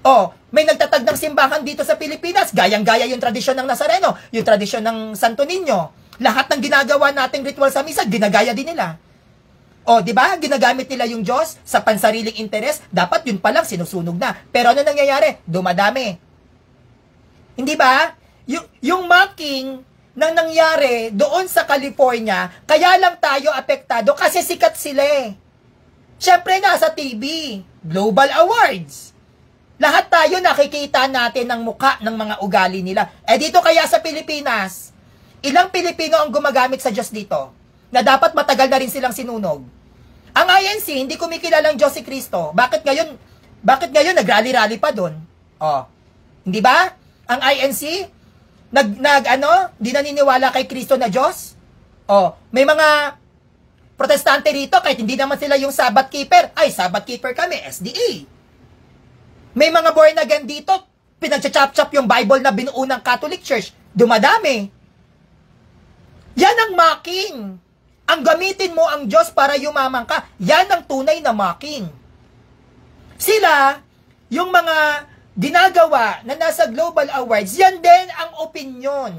Oh, may nagtatag ng simbahan dito sa Pilipinas, gayang-gaya yung tradisyon ng Nazareno, yung tradisyon ng Santo Niño. Lahat ng ginagawa nating ritual sa misa, ginagaya din nila. Oh, di ba? Ginagamit nila yung Diyos sa pansariling interes, dapat yun pa lang sinusunog na. Pero ano nangyayari? Dumadami. Hindi ba? Yung mocking nang nangyari doon sa California, kaya lang tayo apektado kasi sikat sila eh. Siyempre nasa TV, Global Awards. Lahat tayo nakikita natin ng muka ng mga ugali nila. Eh dito kaya sa Pilipinas, ilang Pilipino ang gumagamit sa Diyos dito? Na dapat matagal na rin silang sinunog. Ang INC, hindi kumikilalang Diyos si Kristo. Bakit ngayon nagrally-rally pa doon? Oh. Hindi ba? Ang INC, di naniniwala kay Kristo na Diyos? Oh, may mga protestante rito, kahit hindi naman sila yung Sabbath keeper. Ay, Sabbath keeper kami, SDA. May mga born again dito, pinagcha-chop-chop yung Bible na binuo ng Catholic Church. Dumadami. Yan ang mocking. Ang gamitin mo ang Diyos para yumaman ka, yan ang tunay na mocking. Sila, yung mga ginagawa na nasa Global Awards, yan din ang opinyon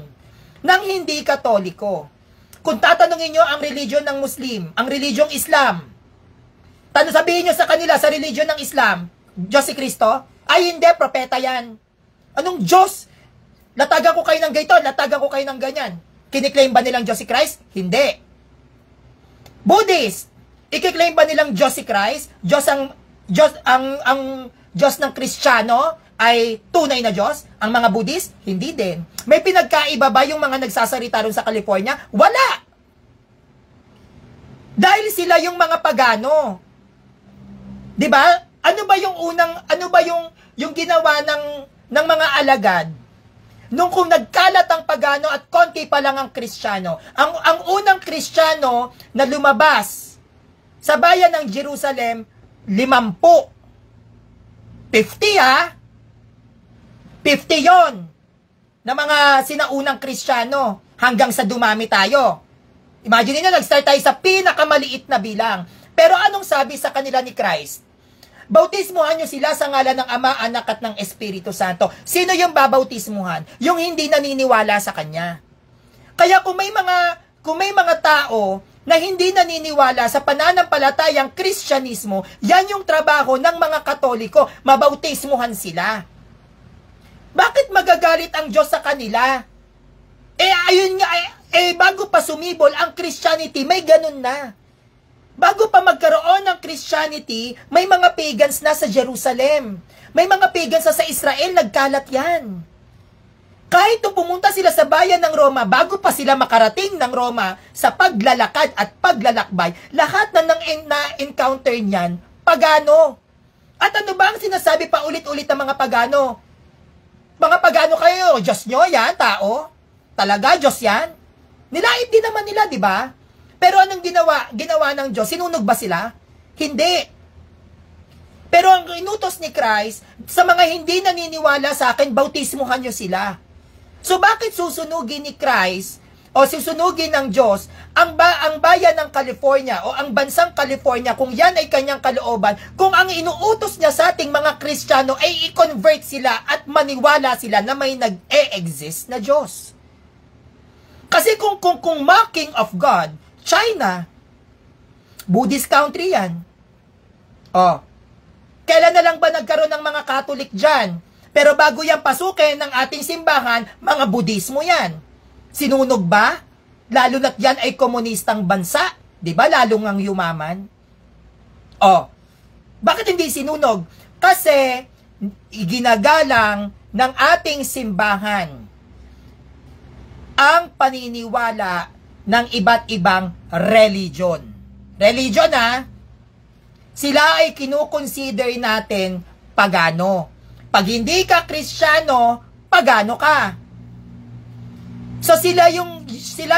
ng hindi Katoliko. Kung tatanungin nyo ang religion ng Muslim, ang religiong Islam, sabihin nyo sa kanila, sa religion ng Islam, Diyos si Kristo? Ay hindi, propeta yan. Anong Diyos? Latagan ko kayo ng ganito, latagan ko kayo ng ganyan. Kiniklaim ba nilang Diyos si Christ? Hindi. Buddhist, ikiklaim ba nilang Diyos si Christ? Ang Diyos ng Kristiyano ay tunay na Diyos? Ang mga Buddhist? Hindi din. May pinagkaiba ba yung mga nagsasalita ron sa California? Wala! Dahil sila yung mga pagano. 'Di ba? Ano ba yung ginawa ng mga alagad? Nung kung nagkalat ang pagano at konti pa lang ang Kristiyano. Ang unang Kristiyano na lumabas sa bayan ng Jerusalem, 50. 50 ha? 50 yon na mga sinaunang Kristiyano hanggang sa dumami tayo. Imagine niyo, nag-start tayo sa pinakamaliit na bilang. Pero anong sabi sa kanila ni Christ? Bautismuhan nyo sila sa ngalan ng Ama, Anak at ng Espiritu Santo. Sino yung babautismuhan? Yung hindi naniniwala sa Kanya. Kaya kung may mga tao na hindi naniniwala sa pananampalatayang Kristyanismo, yan yung trabaho ng mga Katoliko, mabautismuhan sila. Bakit magagalit ang Diyos sa kanila? Ayun nga, bago pa sumibol ang Christianity, may ganun na. Bago pa magkaroon ng Christianity, may mga pagans na sa Jerusalem. May mga pagans na sa Israel, nagkalat yan. Kahit pumunta sila sa bayan ng Roma, bago pa sila makarating ng Roma sa paglalakad at paglalakbay, lahat na na-encounter niyan, pagano. At ano ba ang sinasabi pa ulit-ulit ng mga pagano? Mga pagano kayo, Diyos nyo yan, tao? Talaga, Diyos yan? Nilait din naman nila, di ba? Pero anong ginawa ng Diyos? Sinunog ba sila? Hindi. Pero ang inutos ni Christ, sa mga hindi naniniwala sa akin, bautismuhan nyo sila. So bakit susunugin ni Christ o susunugin ng Diyos ang bayan ng California o ang bansang California kung yan ay kanyang kalooban, kung ang inuutos niya sa ating mga Kristiyano ay i-convert sila at maniwala sila na may nag-e-exist na Diyos? Kasi kung mocking of God, China, Buddhist country yan. Oh, kailan na lang ba nagkaroon ng mga Catholic dyan? Pero bago yan pasukin ng ating simbahan, mga Budismo yan. Sinunog ba? Lalo na't yan ay komunistang bansa. Di ba? Lalo ngang yumaman. Oh, bakit hindi sinunog? Kasi ginagalang ng ating simbahan ang paniniwala ng iba't ibang religion. Religion ha? Sila ay kinukonsider natin pagano. Pag hindi ka Kristiyano, pagano ka. So sila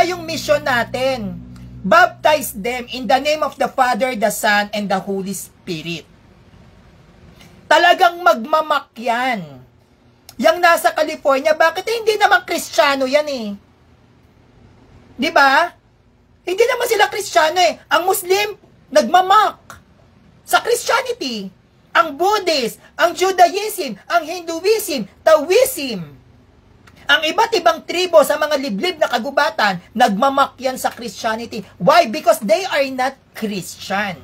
yung mission natin. Baptize them in the name of the Father, the Son, and the Holy Spirit. Talagang magmamak yan. Yang nasa California, bakit hindi naman Kristiyano yan eh? Di ba? Hindi naman sila Kristiyano eh. Ang Muslim, nagmamak sa Christianity. ang Buddhist, ang Judaism, ang Hinduism, Taoism, ang iba't ibang tribo sa mga liblib na kagubatan, nagmamakyan sa Christianity. Why? Because they are not Christian.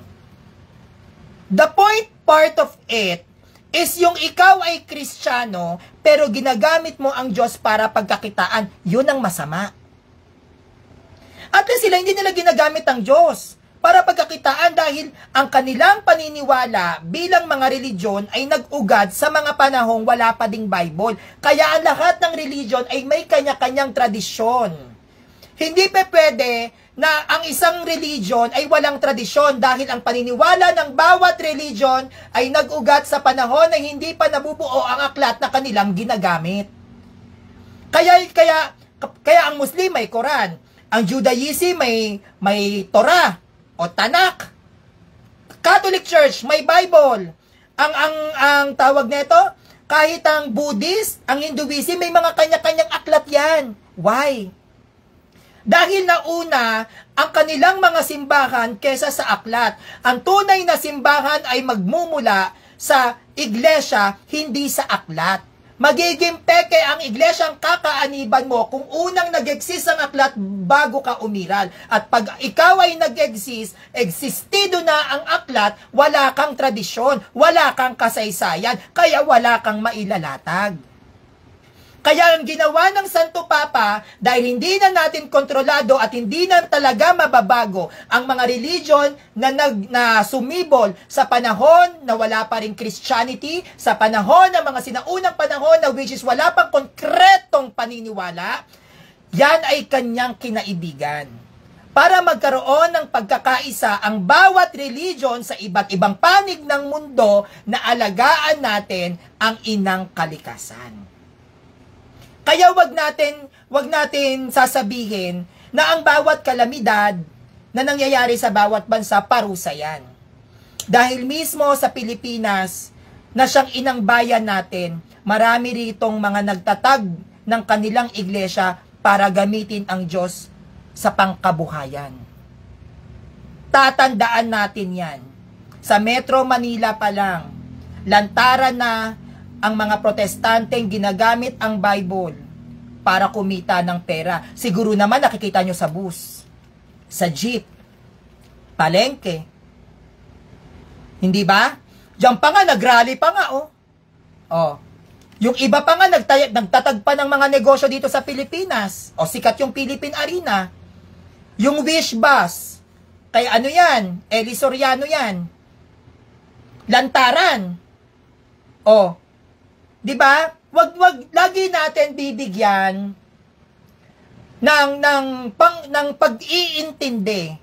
The point part of it is yung ikaw ay Kristiyano, pero ginagamit mo ang Diyos para pagkakitaan. Yun ang masama. At least sila hindi nila ginagamit ang Diyos para pagkakitaan dahil ang kanilang paniniwala bilang mga religion ay nag-ugad sa mga panahong wala pa ding Bible. Kaya ang lahat ng religion ay may kanya-kanyang tradisyon. Hindi pa pwede na ang isang religion ay walang tradisyon dahil ang paniniwala ng bawat religion ay nag-ugat sa panahon na hindi pa nabubuo ang aklat na kanilang ginagamit. Kaya ang Muslim may Quran, ang Judaism may Torah o Tanakh. Catholic Church may Bible. Ang tawag nito, kahit ang Buddhist, ang Hinduism may mga kanya-kanyang aklat yan. Why? Dahil nauna ang kanilang mga simbahan kesa sa aklat. Ang tunay na simbahan ay magmumula sa iglesia, hindi sa aklat. Magiging peke ang iglesyang kakaaniban mo kung unang nag-exist ang aklat bago ka umiral. At pag ikaw ay nag-exist, existido na ang aklat, wala kang tradisyon, wala kang kasaysayan, kaya wala kang mailalatag. Kaya ang ginawa ng Santo Papa, dahil hindi na natin kontrolado at hindi na talaga mababago ang mga religion na sumibol sa panahon na wala pa rin Christianity, sa panahon ng mga sinaunang panahon na which is wala pang konkretong paniniwala, yan ay kanyang kinaibigan. Para magkaroon ng pagkakaisa ang bawat religion sa iba't ibang panig ng mundo na alagaan natin ang inang kalikasan. Kaya wag natin sasabihin na ang bawat kalamidad na nangyayari sa bawat bansa parusa yan. Dahil mismo sa Pilipinas, na siyang inang bayan natin, marami ritong mga nagtatag ng kanilang iglesia para gamitin ang Diyos sa pangkabuhayan. Tatandaan natin yan. Sa Metro Manila pa lang, lantaran na ang mga protestanteng ginagamit ang Bible para kumita ng pera. Siguro naman nakikita nyo sa bus, sa jeep, palengke. Hindi ba? Diyan pa nga, nagrally pa nga, oh. Oh. Yung iba pa nga, nagtatag pa ng mga negosyo dito sa Pilipinas. O, sikat yung Philippine Arena. Yung Wish Bus. Kaya ano yan? Eli Soriano yan. Lantaran. O, di ba? Wag lagi natin bibigyan ng pag-iintindi.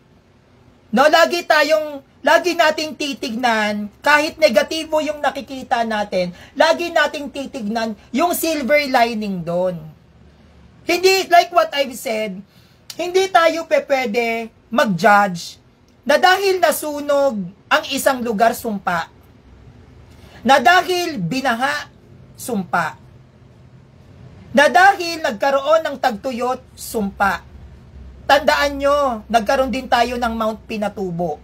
No, lagi nating titignan kahit negatibo yung nakikita natin, lagi nating titignan yung silver lining doon. Hindi like what I've said, hindi tayo pwede mag-judge na dahil nasunog ang isang lugar, sumpa. Na dahil binaha, sumpa. Na dahil nagkaroon ng tagtuyot, sumpa. Tandaan nyo, nagkaroon din tayo ng Mount Pinatubo.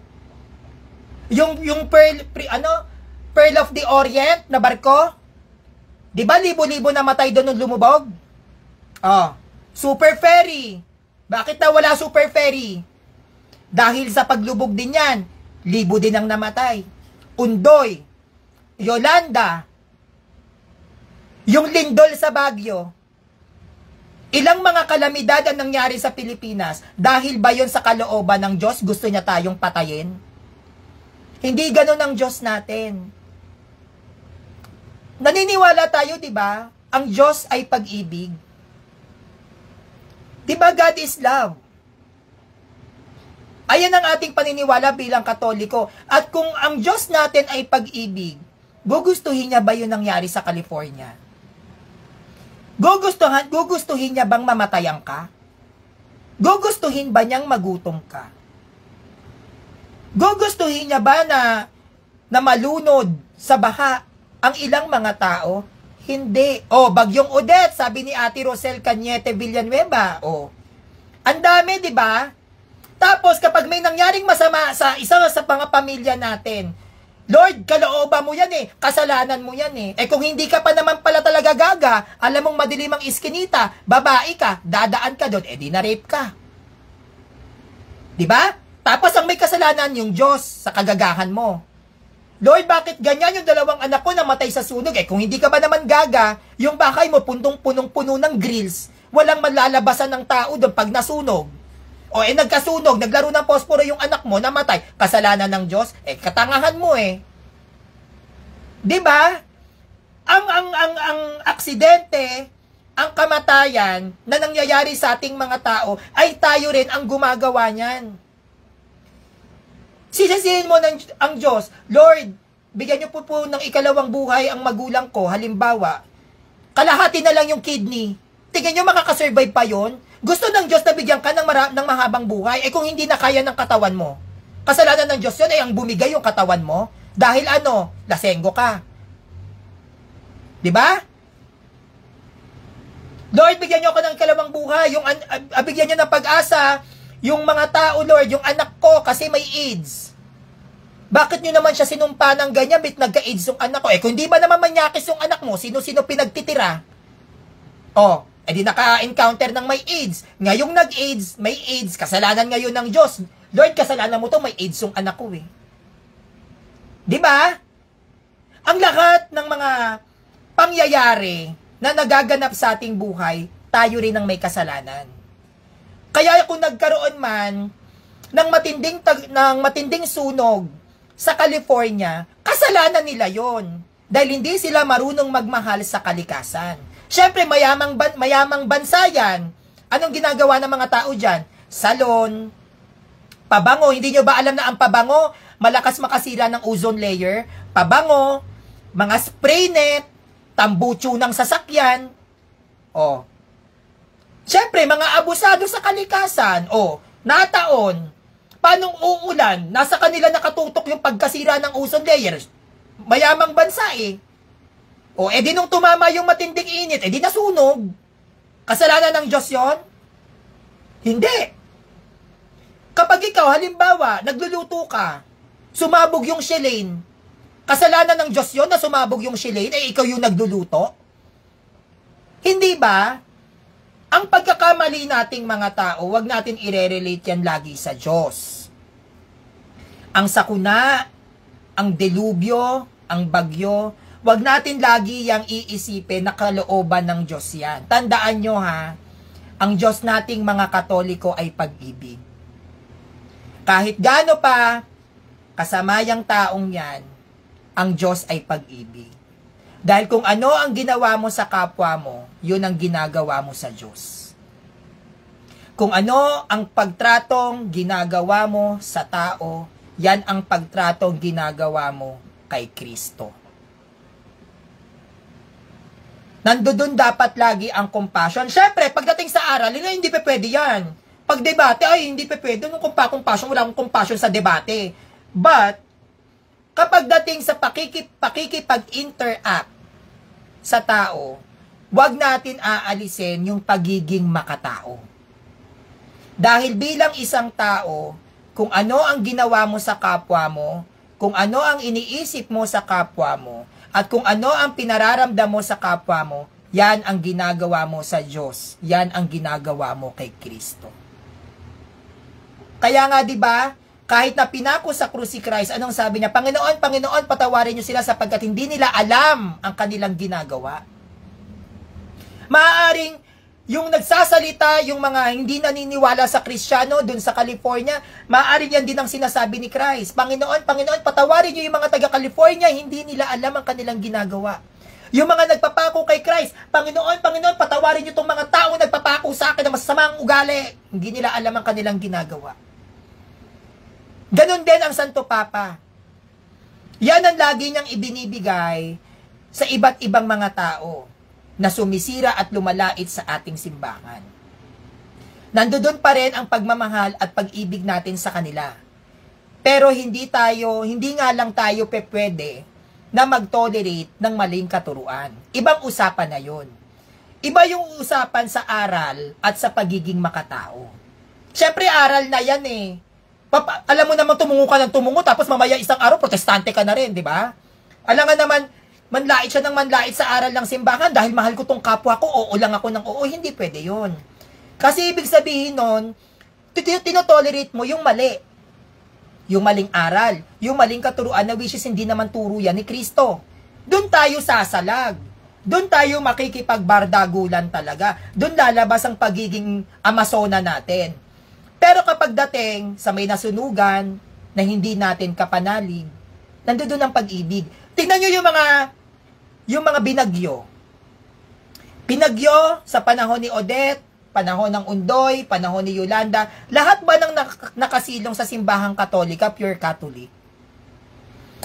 Yung Pearl of the Orient na barko, di ba libo-libo na matay doon nung lumubog? Oh, super ferry. Bakit na wala super ferry? Dahil sa paglubog din yan, libo din ang namatay. Undoy, Yolanda, yung lindol sa Baguio, ilang mga kalamidad ang nangyari sa Pilipinas, dahil ba yon sa kalooban ng Diyos, gusto niya tayong patayin? Hindi ganun ang Diyos natin. Naniniwala tayo, di ba? Ang Diyos ay pag-ibig. Di ba God is love? Ayan ang ating paniniwala bilang Katoliko. At kung ang Diyos natin ay pag-ibig, gugustuhin niya ba yun nangyari sa California? Gugustuhin niya bang mamatayan ka? Gugustuhin ba niyang magutom ka? Gugustuhin niya ba na malunod sa baha ang ilang mga tao? Hindi. O, Bagyong Odette, sabi ni Ate Rosel Cañete Villanueva. O, ang dami, di ba? Tapos, kapag may nangyaring masama sa isa sa mga pamilya natin, Lord, kalooban mo yan eh. Kasalanan mo yan eh. Eh kung hindi ka pa naman pala talaga gaga, alam mong madilim ang iskinita, babae ka, dadaan ka doon, eh di na-rape ka. Diba? Tapos ang may kasalanan yung Diyos sa kagagahan mo. Lord, bakit ganyan yung dalawang anak ko namatay sa sunog? Eh kung hindi ka ba naman gaga, yung bahay mo punong-punong-puno ng grills, walang malalabasan ng tao doon pag nasunog. O eh nagkasunog, naglaro ng posporo yung anak mo, namatay. Kasalanan ng Diyos? Eh katangahan mo eh. 'Di ba? Ang aksidente, ang kamatayan na nangyayari sa ating mga tao ay tayo rin ang gumagawa niyan. Sisisihin mo ang Diyos, Lord, bigyan niyo po ng ikalawang buhay ang magulang ko, halimbawa, kalahati na lang yung kidney. Tingnan niyo makakasurvive pa yon? Gusto ng Diyos na bigyan ka ng mahabang buhay, eh kung hindi na kaya ng katawan mo. Kasalanan ng Diyos yun, eh ang bumigay yung katawan mo. Dahil ano, lasenggo ka. Diba? Lord, bigyan niyo ako ng kalawang buhay, bigyan niyo ng pag-asa, yung mga tao, Lord, yung anak ko kasi may AIDS. Bakit niyo naman siya sinumpa ng ganyan, bit nagka-AIDS yung anak ko? Eh kung hindi ba naman manyakis yung anak mo, sino-sino pinagtitira? Oh, eh di naka-encounter ng may AIDS. Ngayong nag-AIDS, may AIDS. Kasalanan ngayon ng Diyos. Lord, kasalanan mo to, may AIDS yung anak ko eh. Di ba? Ang lahat ng mga pangyayari na nagaganap sa ating buhay, tayo rin ang may kasalanan. Kaya kung nagkaroon man ng matinding sunog sa California, kasalanan nila yon. Dahil hindi sila marunong magmahal sa kalikasan. Siyempre, mayamang bansa yan. Anong ginagawa ng mga tao dyan? Salon, pabango. Hindi nyo ba alam na ang pabango, malakas makasira ng ozone layer? Pabango, mga spray net, tambucho ng sasakyan. O. Siyempre, mga abusado sa kalikasan. O, nataon. Paanong uulan? Nasa kanila nakatutok yung pagkasira ng ozone layer. Mayamang bansa eh. O, edi nung tumama yung matinding init, edi nasunog. Kasalanan ng Diyos yon? Hindi. Kapag ikaw, halimbawa, nagluluto ka, sumabog yung shellane, kasalanan ng Diyos yon na sumabog yung shellane, eh ikaw yung nagluluto? Hindi ba? Ang pagkakamali nating mga tao, wag natin i-relate yan lagi sa Diyos. Ang sakuna, ang delubyo, ang bagyo, wag natin lagi yang iisipin na kalooban ng Diyos yan. Tandaan nyo ha, ang Diyos nating mga Katoliko ay pag-ibig. Kahit gaano pa kasamayang taong yan, ang Diyos ay pag-ibig. Dahil kung ano ang ginawa mo sa kapwa mo, yun ang ginagawa mo sa Diyos. Kung ano ang pagtratong ginagawa mo sa tao, yan ang pagtratong ginagawa mo kay Kristo. Nandoon dapat lagi ang compassion. Siyempre, pagdating sa aral, hindi pa pwede yan. Pag debate, ay hindi pa pwede. Nung compassion, wala akong compassion sa debate. But, kapag dating sa pakikipag-interact sa tao, wag natin aalisin yung pagiging makatao. Dahil bilang isang tao, kung ano ang ginawa mo sa kapwa mo, kung ano ang iniisip mo sa kapwa mo, at kung ano ang pinararamdam mo sa kapwa mo, yan ang ginagawa mo sa Diyos. Yan ang ginagawa mo kay Kristo. Kaya nga 'di ba, kahit na pinako sa krus si Christ, anong sabi niya? Panginoon, Panginoon, patawarin niyo sila sapagkat hindi nila alam ang kanilang ginagawa. Maaaring yung nagsasalita, yung mga hindi naniniwala sa Kristiyano dun sa California, maaaring yan din ang sinasabi ni Christ. Panginoon, Panginoon, patawarin niyo yung mga taga-California, hindi nila alam ang kanilang ginagawa. Yung mga nagpapako kay Christ, Panginoon, Panginoon, patawarin niyo itong mga tao nagpapako sa akin na masamang ugali. Hindi nila alam ang kanilang ginagawa. Ganon din ang Santo Papa. Yan ang lagi niyang ibinibigay sa iba't ibang mga tao na sumisira at lumalait sa ating simbahan. Nandoon pa rin ang pagmamahal at pag-ibig natin sa kanila. Pero hindi nga lang tayo pwede na mag-tolerate ng maling katuruan. Ibang usapan na yon. Iba yung usapan sa aral at sa pagiging makatao. Siyempre, aral na yan eh. Alam mo naman tumungo ka ng tumungo, tapos mamaya isang araw, protestante ka na rin, di ba? Alam nga naman, manlait siya ng manlait sa aral ng simbahan dahil mahal ko tong kapwa ko, oo lang ako ng oo, hindi pwede yun. Kasi ibig sabihin nun, tinotolerate mo yung mali. Yung maling aral, yung maling katuruan na which is hindi naman turo yan ni Kristo. Doon tayo sasalag. Doon tayo makikipagbardagulan talaga. Doon lalabas ang pagiging Amazona natin. Pero kapag dating sa may nasunugan na hindi natin kapanalig, nandoon ang pag-ibig. Tingnan nyo yung mga binagyo. Binagyo sa panahon ni Odette, panahon ng Undoy, panahon ni Yolanda, lahat ba ng nakasilong sa simbahang Katolika, pure Catholic?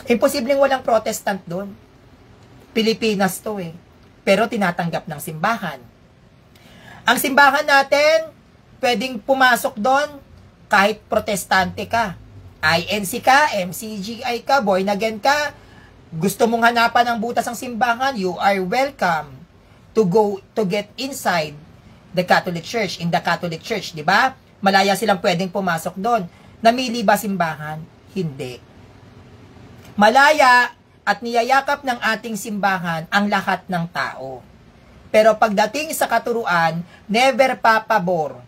Imposibleng walang Protestant doon. Pilipinas to eh. Pero tinatanggap ng simbahan. Ang simbahan natin, pwedeng pumasok doon kahit protestante ka. INC ka, MCGI ka, born again ka, gusto mong hanapan ng butas ng simbahan, you are welcome to go to get inside the Catholic Church, in the Catholic Church, di ba? Malaya silang pwedeng pumasok doon. Namili ba simbahan? Hindi. Malaya at niyayakap ng ating simbahan ang lahat ng tao. Pero pagdating sa katuruan, never papabor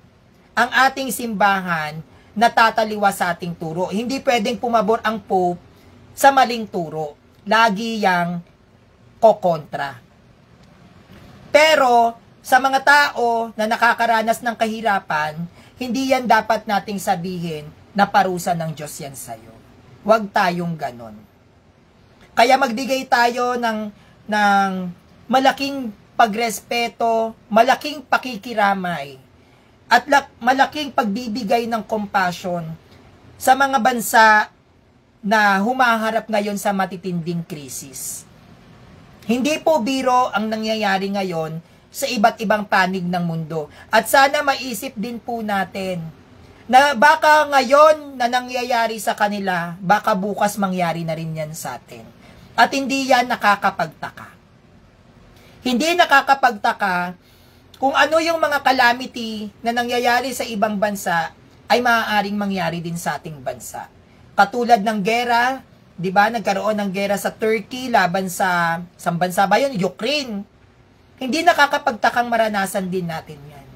ang ating simbahan na tataliwa sa ating turo. Hindi pwedeng pumabor ang Pope sa maling turo. Lagi yang kokontra. Pero sa mga tao na nakakaranas ng kahirapan, hindi yan dapat nating sabihin na parusa ng Diyos yan sa'yo. Huwag tayong ganon. Kaya magbigay tayo ng malaking pagrespeto, malaking pakikiramay, at malaking pagbibigay ng compassion sa mga bansa na humaharap ngayon sa matitinding krisis. Hindi po biro ang nangyayari ngayon sa iba't ibang panig ng mundo. At sana maisip din po natin na baka ngayon na nangyayari sa kanila, baka bukas mangyari na rin yan sa atin. At hindi yan nakakapagtaka. Hindi nakakapagtaka kung ano yung mga calamity na nangyayari sa ibang bansa ay maaaring mangyari din sa ating bansa. Katulad ng gera, 'di ba? Nagkaroon ng gera sa Turkey laban sa bansa ba 'yun? Ukraine. Hindi nakakapagtakang maranasan din natin 'yan.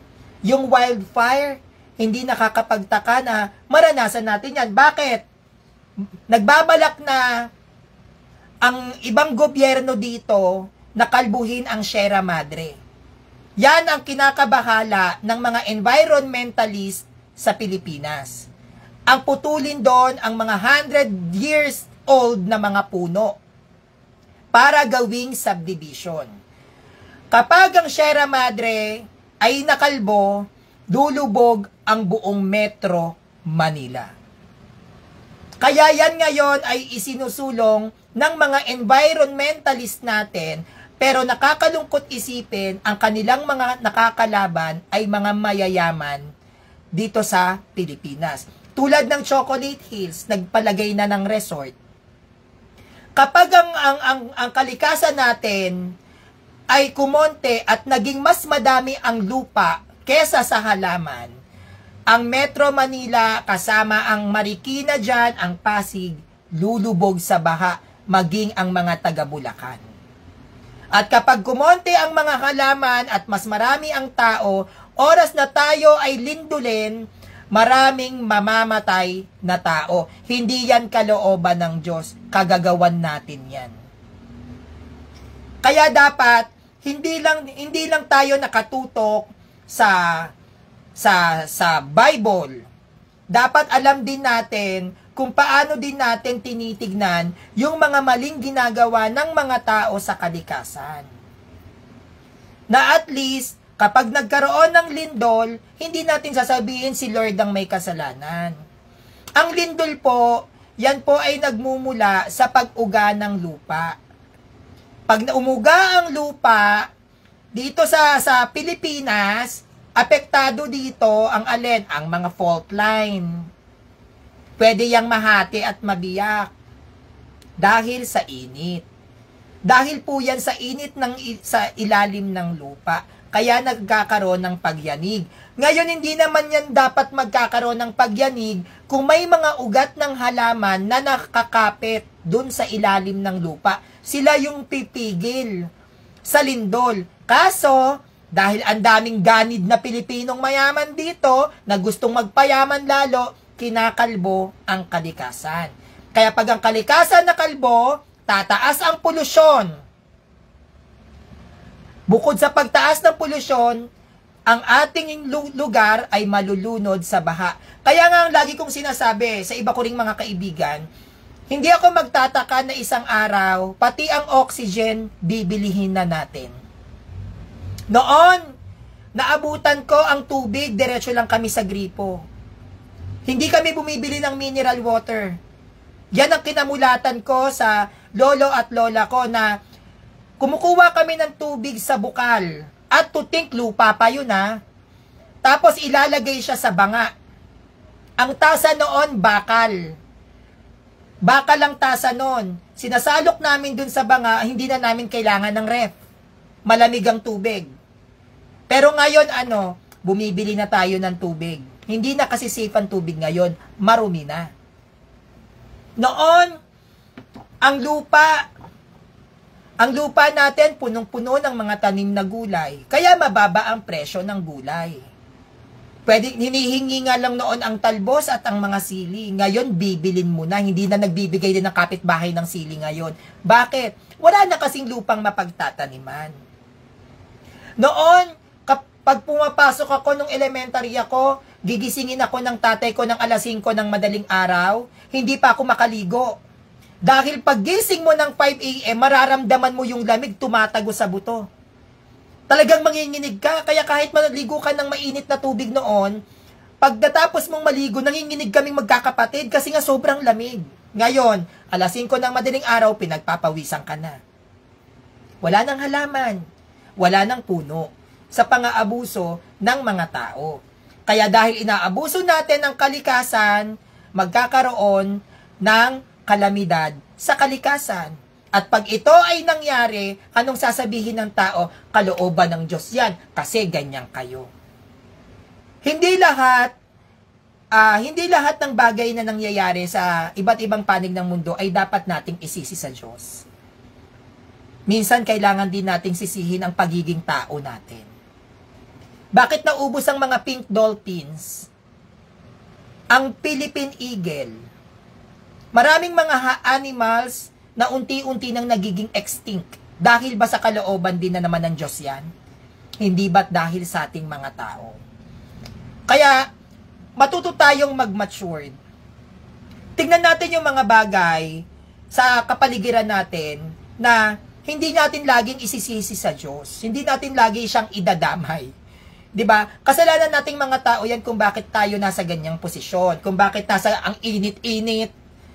Yung wildfire, hindi nakakapagtaka na maranasan natin 'yan. Bakit? Nagbabalak na ang ibang gobyerno dito na kalbuhin ang Sierra Madre. Yan ang kinakabahala ng mga environmentalist sa Pilipinas. Ang putulin doon ang mga 100 years old na mga puno para gawing subdivision. Kapag ang Sierra Madre ay nakalbo, lulubog ang buong Metro Manila. Kaya yan ngayon ay isinusulong ng mga environmentalist natin. Pero nakakalungkot isipin, ang kanilang mga nakakalaban ay mga mayayaman dito sa Pilipinas. Tulad ng Chocolate Hills, nagpalagay na ng resort. Kapag ang kalikasan natin ay kumonte at naging mas madami ang lupa kesa sa halaman, ang Metro Manila kasama ang Marikina dyan, ang Pasig, lulubog sa baha, maging ang mga taga-Bulacan. At kapag kumonte ang mga halaman at mas marami ang tao, oras na tayo ay lindulin, maraming mamamatay na tao. Hindi yan kalooban ng Diyos, kagagawan natin yan. Kaya dapat, hindi lang tayo nakatutok sa Bible. Dapat alam din natin kung paano din natin tinitignan yung mga maling ginagawa ng mga tao sa kalikasan. Na at least, kapag nagkaroon ng lindol, hindi natin sasabihin si Lord ang may kasalanan. Ang lindol po, yan po ay nagmumula sa pag-uga ng lupa. Pag umuga ang lupa, dito sa Pilipinas, apektado dito ang alin? Ang mga fault line. Pwede yang mahati at mabiyak dahil sa init. Dahil po yan sa init sa ilalim ng lupa. Kaya nagkakaroon ng pagyanig. Ngayon, hindi naman yan dapat magkakaroon ng pagyanig kung may mga ugat ng halaman na nakakapit dun sa ilalim ng lupa, sila yung pipigil sa lindol. Kaso, dahil ang daming ganid na Pilipinong mayaman dito, na gustong magpayaman lalo, kinakalbo ang kalikasan. Kaya pag ang kalikasan na kalbo, tataas ang polusyon. Bukod sa pagtaas ng polusyon, ang ating lugar ay malulunod sa baha. Kaya nga lagi kong sinasabi sa iba ko ring mga kaibigan, hindi ako magtataka na isang araw, pati ang oxygen, bibilihin na natin. Noon, naabutan ko ang tubig, diretso lang kami sa gripo. Hindi kami bumibili ng mineral water. Yan ang kinamulatan ko sa lolo at lola ko na kumukuha kami ng tubig sa bukal. At to think, lupa pa yun ha. Tapos ilalagay siya sa banga. Ang tasa noon, bakal. Bakal ang tasa noon. Sinasalok namin dun sa banga, hindi na namin kailangan ng ref. Malamig ang tubig. Pero ngayon, bumibili na tayo ng tubig. Hindi na kasi safe ang tubig ngayon, marumi na. Noon, ang lupa natin punong-puno ng mga tanim na gulay. Kaya mababa ang presyo ng gulay. Hinihingi nga lang noon ang talbos at ang mga sili. Ngayon, bibilin mo na. Hindi na nagbibigay din ng kapitbahay ng sili ngayon. Bakit? Wala na kasing lupang mapagtataniman. Noon, kapag pumapasok ako nung elementary ako, gigisingin ako ng tatay ko ng alas 5 ng madaling araw, hindi pa ako makaligo. Dahil paggising mo ng 5 a.m., mararamdaman mo yung lamig tumatago sa buto. Talagang manginginig ka, kaya kahit maligo ka ng mainit na tubig noon, pagdatapos mong maligo, nanginginig kaming magkakapatid kasi nga sobrang lamig. Ngayon, alas 5 ng madaling araw, pinagpapawisan ka na. Wala nang halaman, wala nang puno, sa pang-aabuso ng mga tao. Kaya dahil inaabuso natin ang kalikasan, magkakaroon ng kalamidad sa kalikasan. At pag ito ay nangyari, anong sasabihin ng tao? Kalooban ng Diyos yan, kasi ganyan kayo. Hindi lahat ng bagay na nangyayari sa iba't ibang panig ng mundo ay dapat nating isisi sa Diyos. Minsan kailangan din nating sisihin ang pagiging tao natin. Bakit naubos ang mga pink dolphins? Ang Philippine eagle, maraming mga animals na unti-unti nang nagiging extinct. Dahil ba sa kalooban din na naman ng Diyos yan? Hindi ba't dahil sa ating mga tao? Kaya, matuto tayong mag-matured. Tingnan natin yung mga bagay sa kapaligiran natin na hindi natin laging isisisi sa Diyos. Hindi natin lagi siyang idadamay. 'Di ba? Kasalanan nating mga tao yan kung bakit tayo nasa ganyang posisyon, kung bakit nasa ang init-init,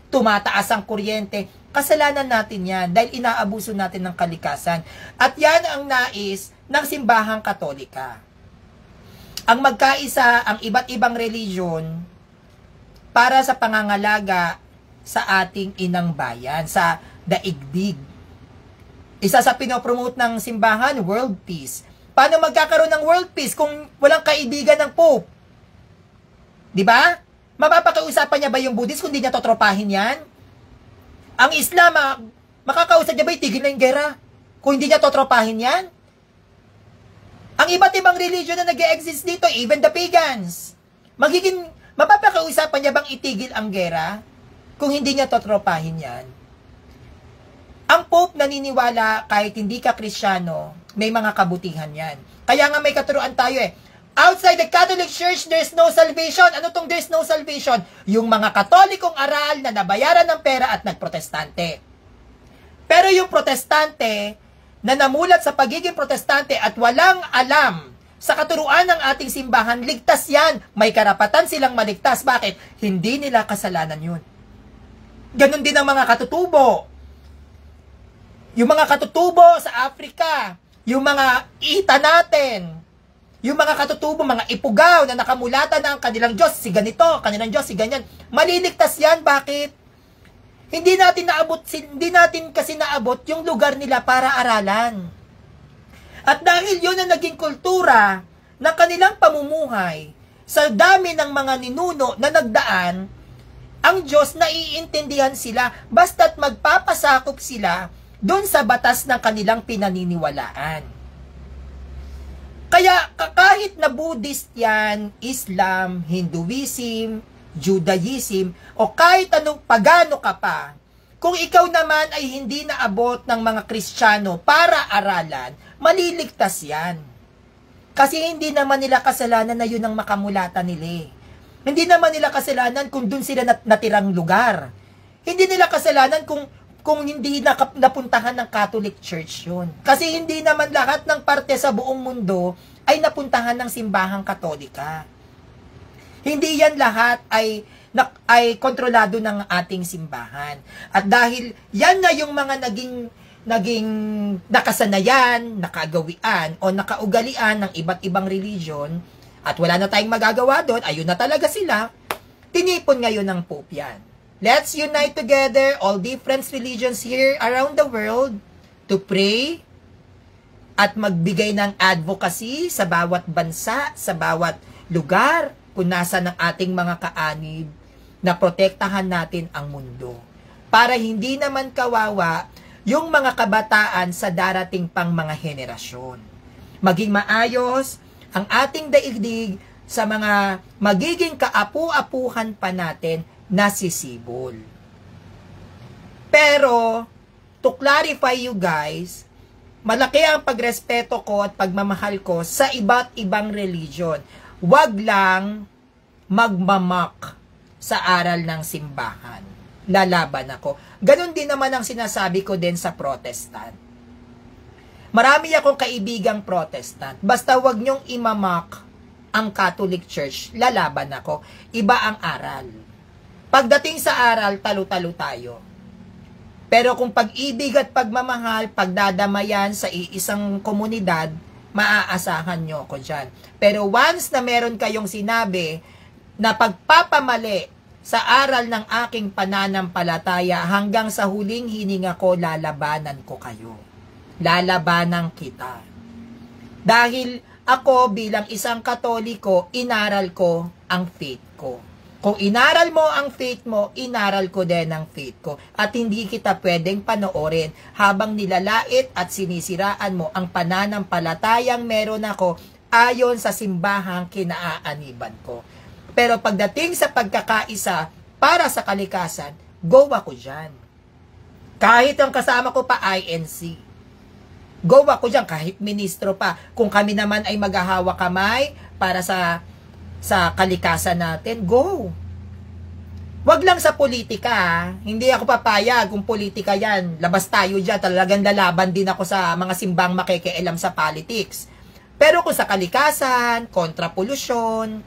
tumataas ang kuryente. Kasalanan natin yan dahil inaabuso natin ng kalikasan. At yan ang nais ng simbahang Katolika. Ang magkaisa ang iba't ibang religion para sa pangangalaga sa ating inang bayan, sa daigdig. Isa sa pinopromote ng simbahan, world peace. Paano magkakaroon ng world peace kung walang kaibigan ng Pope? Di ba? Mapapakiusapan niya ba yung Buddhist kung di niya totropahin yan? Ang Islam, makakausap niya ba itigil na yung gera kung hindi niya totropahin yan? Ang iba't ibang religion na nag-e-exist dito, even the pagans, mapapakiusapan niya bang itigil ang gera kung hindi niya totropahin yan? Ang Pope naniniwala kahit hindi ka Kristiyano, may mga kabutihan yan. Kaya nga may katuruan tayo outside the Catholic Church, there's no salvation. Ano tong there's no salvation? Yung mga Katolikong aral na nabayaran ng pera at nagprotestante. Pero yung protestante na namulat sa pagiging protestante at walang alam sa katuruan ng ating simbahan, ligtas yan. May karapatan silang maligtas. Bakit? Hindi nila kasalanan yun. Ganon din ang mga katutubo. Yung mga katutubo sa Africa, yung mga ita natin, yung mga katutubo, mga ipugaw na nakamulatan ng kanilang Diyos, si ganito, kanilang Diyos, si ganyan. Maliligtas yan. Bakit? Hindi natin kasi naabot yung lugar nila para aralan. At dahil yun ang naging kultura ng kanilang pamumuhay, sa dami ng mga ninuno na nagdaan, ang Diyos, naiintindihan sila basta't magpapasakop sila doon sa batas ng kanilang pinaniniwalaan. Kaya kahit na Buddhist yan, Islam, Hinduism, Judaism, o kahit anong pagano ka pa, kung ikaw naman ay hindi naabot ng mga Kristiyano para aralan, maliligtas yan. Kasi hindi naman nila kasalanan na yun ang makamulatan nila. Hindi naman nila kasalanan kung dun sila natirang lugar. Hindi nila kasalanan kung hindi napuntahan ng Catholic Church yun. Kasi hindi naman lahat ng parte sa buong mundo ay napuntahan ng simbahang Katolika. Hindi yan lahat ay kontrolado ng ating simbahan. At dahil yan na yung mga naging nakasanayan, nakagawian, o nakaugalian ng iba't ibang religion, at wala na tayong magagawa doon, ayun na talaga sila, tinipon ngayon ng Pope yan. Let's unite together, all different religions here around the world, to pray, at magbigay ng advocacy sa bawat bansa, sa bawat lugar, kung nasa ng ating mga kaanib, na protektahan natin ang mundo. Para hindi naman kawawa yung mga kabataan sa darating pang mga henerasyon. Maging maayos ang ating daigdig sa mga magiging kaapu-apuhan pa natin na sisibol. Pero, to clarify you guys, malaki ang pagrespeto ko at pagmamahal ko sa iba't ibang religion. Wag lang magmamak sa aral ng simbahan. Lalaban ako. Ganon din naman ang sinasabi ko din sa Protestant. Marami akong kaibigang Protestant. Basta wag nyong imamak ang Catholic Church, lalaban ako. Iba ang aral. Pagdating sa aral, talo-talo tayo. Pero kung pag-ibig at pagmamahal, pagdadamayan sa iisang komunidad, maaasahan nyo ko dyan. Pero once na meron kayong sinabi na pagpapamali sa aral ng aking pananampalataya, hanggang sa huling hininga ko, lalabanan ko kayo. Lalabanan kita. Dahil ako bilang isang Katoliko, inaral ko ang faith ko. Kung inaral mo ang faith mo, inaral ko din ang faith ko. At hindi kita pwedeng panoorin habang nilalait at sinisiraan mo ang pananampalatayang meron ako ayon sa simbahang kinaaaniban ko. Pero pagdating sa pagkakaisa para sa kalikasan, go ako dyan. Kahit ang kasama ko pa INC. Go ako dyan, kahit ministro pa. Kung kami naman ay maghahawa kamay para sa kalikasan natin, go. Wag lang sa politika, ha? Hindi ako papayag kung politika yan. Labas tayo dyan, talagang lalaban din ako sa mga simbang makikialam sa politics. Pero kung sa kalikasan, kontra polusyon,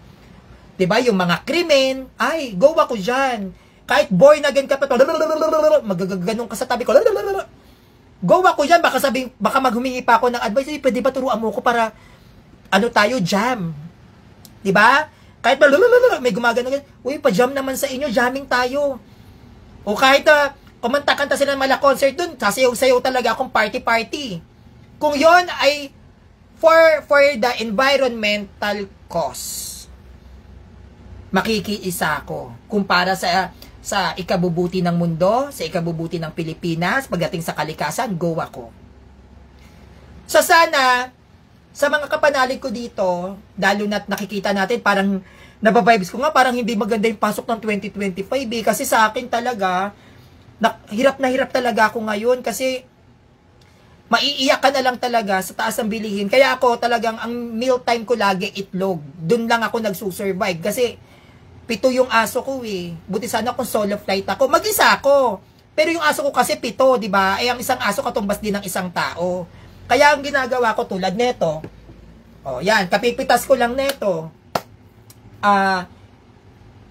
diba, yung mga krimen, ay, go ako dyan. Kahit born again ka pa, magagaganong ka sa tabi ko, go ako dyan, baka maghumingi pa ako ng advice, pwede ba turuan mo ko para, tayo, jam. Diba? Kahit may gumagano, uy, pa-jam naman sa inyo, jamming tayo. O kahit kumanta-kanta sila ng mala concert dun, sasayaw-sayaw talaga akong party-party. Kung yon ay for the environmental cause, makikiisa ako. Kung para sa ikabubuti ng mundo, sa ikabubuti ng Pilipinas, pagdating sa kalikasan, go ako. So sana, sa mga kapanalig ko dito, lalo na't nakikita natin, parang nababibes ko nga, parang hindi maganda yung pasok ng 2025 kasi sa akin talaga, hirap na hirap talaga ako ngayon kasi maiiyak ka na lang talaga sa taas ng bilihin. Kaya ako talagang, ang meal time ko lagi itlog. Doon lang ako nagsusurvive kasi 7 yung aso ko eh. Buti sana kung solo flight ako. Mag-isa ako. Pero yung aso ko kasi 7, di ba? Eh, ang isang aso katumbas din ng isang tao. Kaya ang ginagawa ko tulad neto, yan, kapipitas ko lang neto.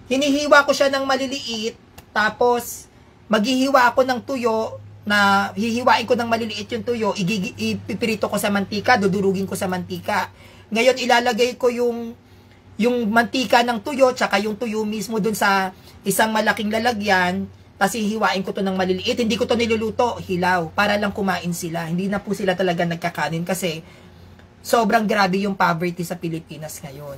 Hinihiwa ko siya ng maliliit, tapos maghihiwa ako ng tuyo, na hihiwain ko ng maliliit yung tuyo, ipipirito ko sa mantika, dudurugin ko sa mantika. Ngayon, ilalagay ko yung mantika ng tuyo, tsaka yung tuyo mismo dun sa isang malaking lalagyan, tapos hihiwain ko to ng maliliit. Hindi ko to niluluto, hilaw, para lang kumain sila. Hindi na po sila talaga nagkakanin kasi sobrang grabe yung poverty sa Pilipinas ngayon.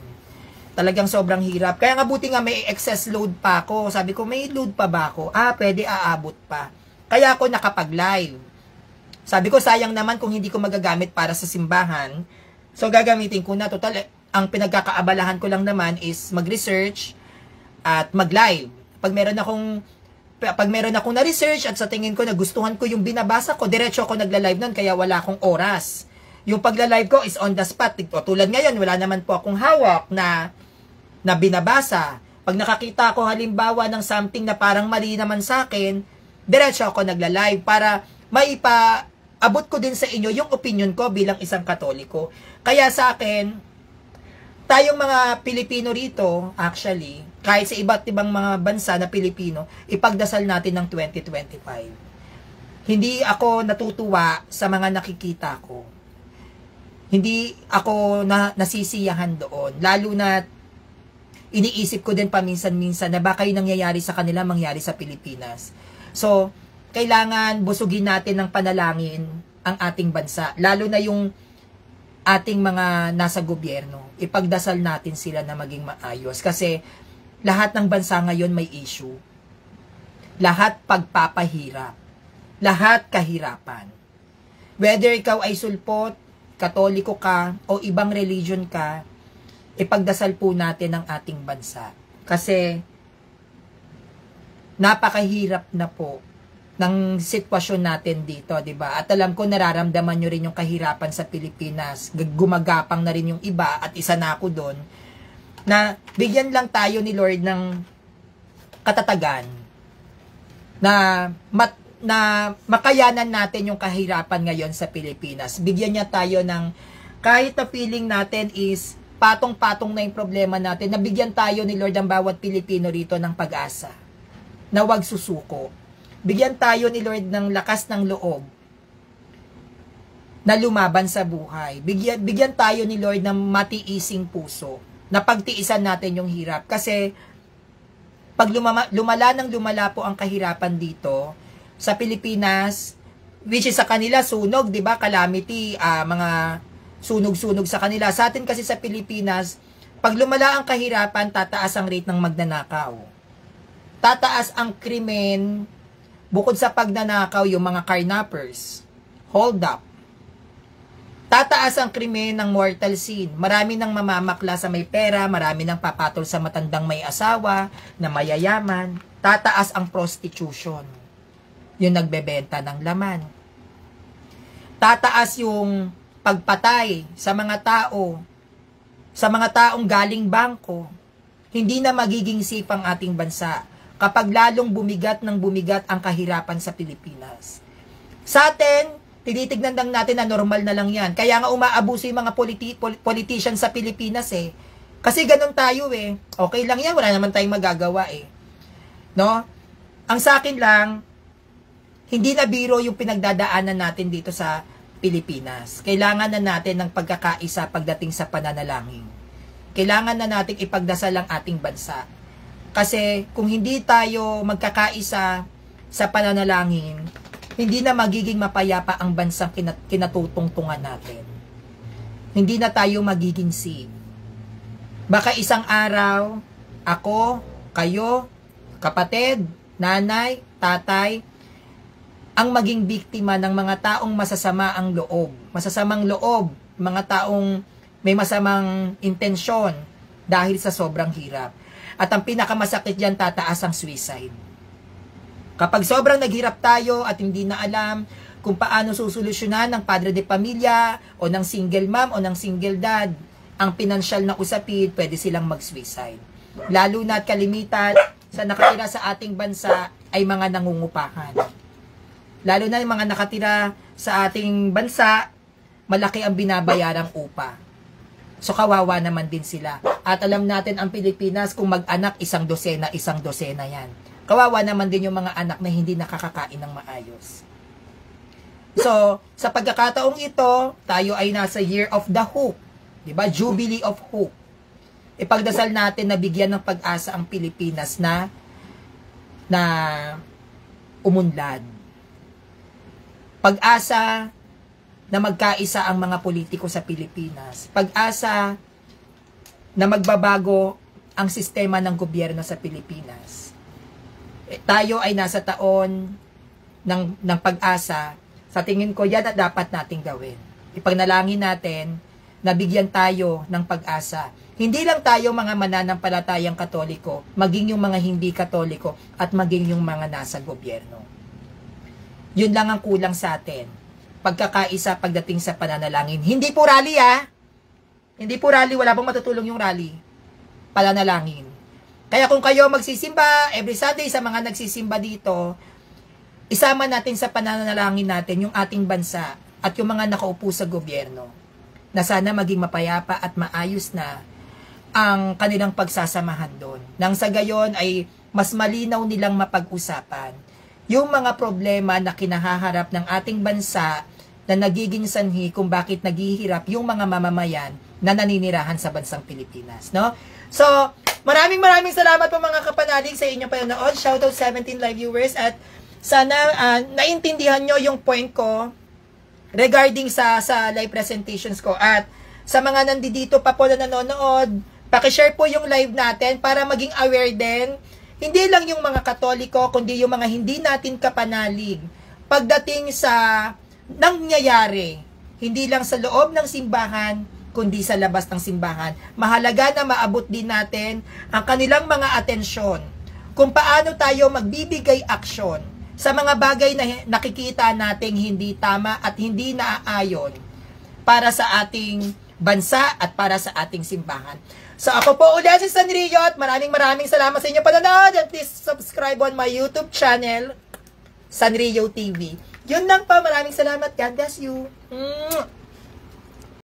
Talagang sobrang hirap. Kaya nga buti nga may excess load pa ako. Sabi ko, may load pa ba ako? Pwede aabot pa. Kaya ako nakapag-live. Sabi ko, sayang naman kung hindi ko magagamit para sa simbahan. So, gagamitin ko na. Total, ang pinagkakaabalahan ko lang naman is mag-research at mag-live. Pag meron akong na-research at sa tingin ko nagustuhan ko yung binabasa ko, diretso ako nagla-live nun kaya wala akong oras. Yung pagla-live ko is on the spot. Tulad ngayon, wala naman po akong hawak na binabasa. Pag nakakita ko halimbawa ng something na parang mali naman sa akin, diretso ako nagla-live para maipaabot ko din sa inyo yung opinion ko bilang isang Katoliko. Kaya sa akin, tayong mga Pilipino rito, actually, kahit sa iba't ibang mga bansa na Pilipino, ipagdasal natin ng 2025. Hindi ako natutuwa sa mga nakikita ko. Hindi ako nasisiyahan doon. Lalo na iniisip ko din paminsan-minsan na baka yung nangyayari sa kanila, mangyari sa Pilipinas. So, kailangan busugin natin ng panalangin ang ating bansa. Lalo na yung ating mga nasa gobyerno. Ipagdasal natin sila na maging maayos. Kasi lahat ng bansa ngayon may issue. Lahat pagpapahirap. Lahat kahirapan. Whether ikaw ay sulpot, Katoliko ka, o ibang religion ka, ipagdasal po natin ang ating bansa. Kasi napakahirap na po ng sitwasyon natin dito, 'di ba? At alam ko nararamdaman nyo rin yung kahirapan sa Pilipinas. Gumagapang na rin yung iba at isa na ako doon. Na bigyan lang tayo ni Lord ng katatagan na makayanan natin yung kahirapan ngayon sa Pilipinas. Bigyan niya tayo ng kahit na feeling natin is patong-patong na yung problema natin, nabigyan tayo ni Lord ang bawat Pilipino rito ng pag-asa. Na wag susuko. Bigyan tayo ni Lord ng lakas ng loob na lumaban sa buhay. Bigyan tayo ni Lord ng matiising puso na pagtiisan natin yung hirap. Kasi pag lumala po ang kahirapan dito sa Pilipinas, which is sa kanila sunog, 'di ba? Calamity, mga sunog-sunog sa kanila. Sa atin kasi sa Pilipinas, pag lumala ang kahirapan, tataas ang rate ng magnanakaw. Tataas ang krimen, bukod sa pagnanakaw, yung mga carnappers, hold up. Tataas ang krimen ng mortal sin. Marami nang mamamakla sa may pera, marami nang papatol sa matandang may asawa, na mayayaman. Tataas ang prostitution, yung nagbebenta ng laman. Tataas yung pagpatay sa mga taong galing bangko. Hindi na magiging safe ang ating bansa kapag lalong bumigat ang kahirapan sa Pilipinas. Sa atin, tinitignan lang natin na normal na lang yan. Kaya nga umaabuso yung mga politician sa Pilipinas eh. Kasi ganun tayo eh. Okay lang yan, wala naman tayong magagawa eh. No? Ang sa akin lang, hindi na biro yung pinagdadaanan natin dito sa Pilipinas. Kailangan na natin ng pagkakaisa pagdating sa pananalangin. Kailangan na nating ipagdasal ang ating bansa. Kasi kung hindi tayo magkakaisa sa pananalangin, hindi na magiging mapayapa ang bansang kinatutungtungan natin. Hindi na tayo magiging safe. Baka isang araw, ako, kayo, kapatid, nanay, tatay, ang maging biktima ng mga taong masasamang loob, mga taong may masamang intensyon dahil sa sobrang hirap. At ang pinakamasakit diyan, tataas ang suicide. Kapag sobrang naghirap tayo at hindi na alam kung paano susolusyonan ng padre de pamilya o ng single mom o ng single dad ang pinansyal na usapin, pwede silang mag-suicide. Lalo na at kalimitan sa nakatira sa ating bansa ay mga nangungupahan. Lalo na yung mga nakatira sa ating bansa, malaki ang binabayarang upa. So kawawa naman din sila. At alam natin ang Pilipinas, kung mag-anak, isang dosena yan. Kawawa naman din yung mga anak na hindi nakakakain ng maayos. So, sa pagkakataong ito, tayo ay nasa Year of the Hope. Diba? Jubilee of Hope. Ipagdasal natin na bigyan ng pag-asa ang Pilipinas na umunlad. Pag-asa na magkaisa ang mga politiko sa Pilipinas. Pag-asa na magbabago ang sistema ng gobyerno sa Pilipinas. Tayo ay nasa taon ng pag-asa. Sa tingin ko, yan at dapat nating gawin. Ipagnalangin natin na bigyan tayo ng pag-asa. Hindi lang tayo mga mananampalatayang Katoliko, maging yung mga hindi Katoliko at maging yung mga nasa gobyerno. Yun lang ang kulang sa atin. Pagkakaisa pagdating sa pananalangin. Hindi po rally Hindi po rally, wala pong matutulong yung rally. Pananalangin. Kaya kung kayo magsisimba every Sunday sa mga nagsisimba dito, isama natin sa pananalangin natin yung ating bansa at yung mga nakaupo sa gobyerno na sana maging mapayapa at maayos na ang kanilang pagsasamahan doon. Nang sa gayon ay mas malinaw nilang mapag-usapan yung mga problema na kinahaharap ng ating bansa na nagiging sanhi kung bakit naghihirap yung mga mamamayan na naninirahan sa bansang Pilipinas, no? So, maraming salamat po mga kapanalig sa inyong panonood. Shoutout 17 live viewers at sana naintindihan nyo yung point ko regarding sa live presentations ko. At sa mga nandito pa po na nanonood, pakishare po yung live natin para maging aware din, hindi lang yung mga Katoliko, kundi yung mga hindi natin kapanalig. Pagdating sa nangyayari, hindi lang sa loob ng simbahan, kundi sa labas ng simbahan. Mahalaga na maabot din natin ang kanilang mga atensyon kung paano tayo magbibigay aksyon sa mga bagay na nakikita nating hindi tama at hindi naaayon para sa ating bansa at para sa ating simbahan. So ako po ulit si Sanrio at maraming salamat sa inyong panonood and please subscribe on my YouTube channel, Sanrio TV. Yun lang po, maraming salamat. God bless you.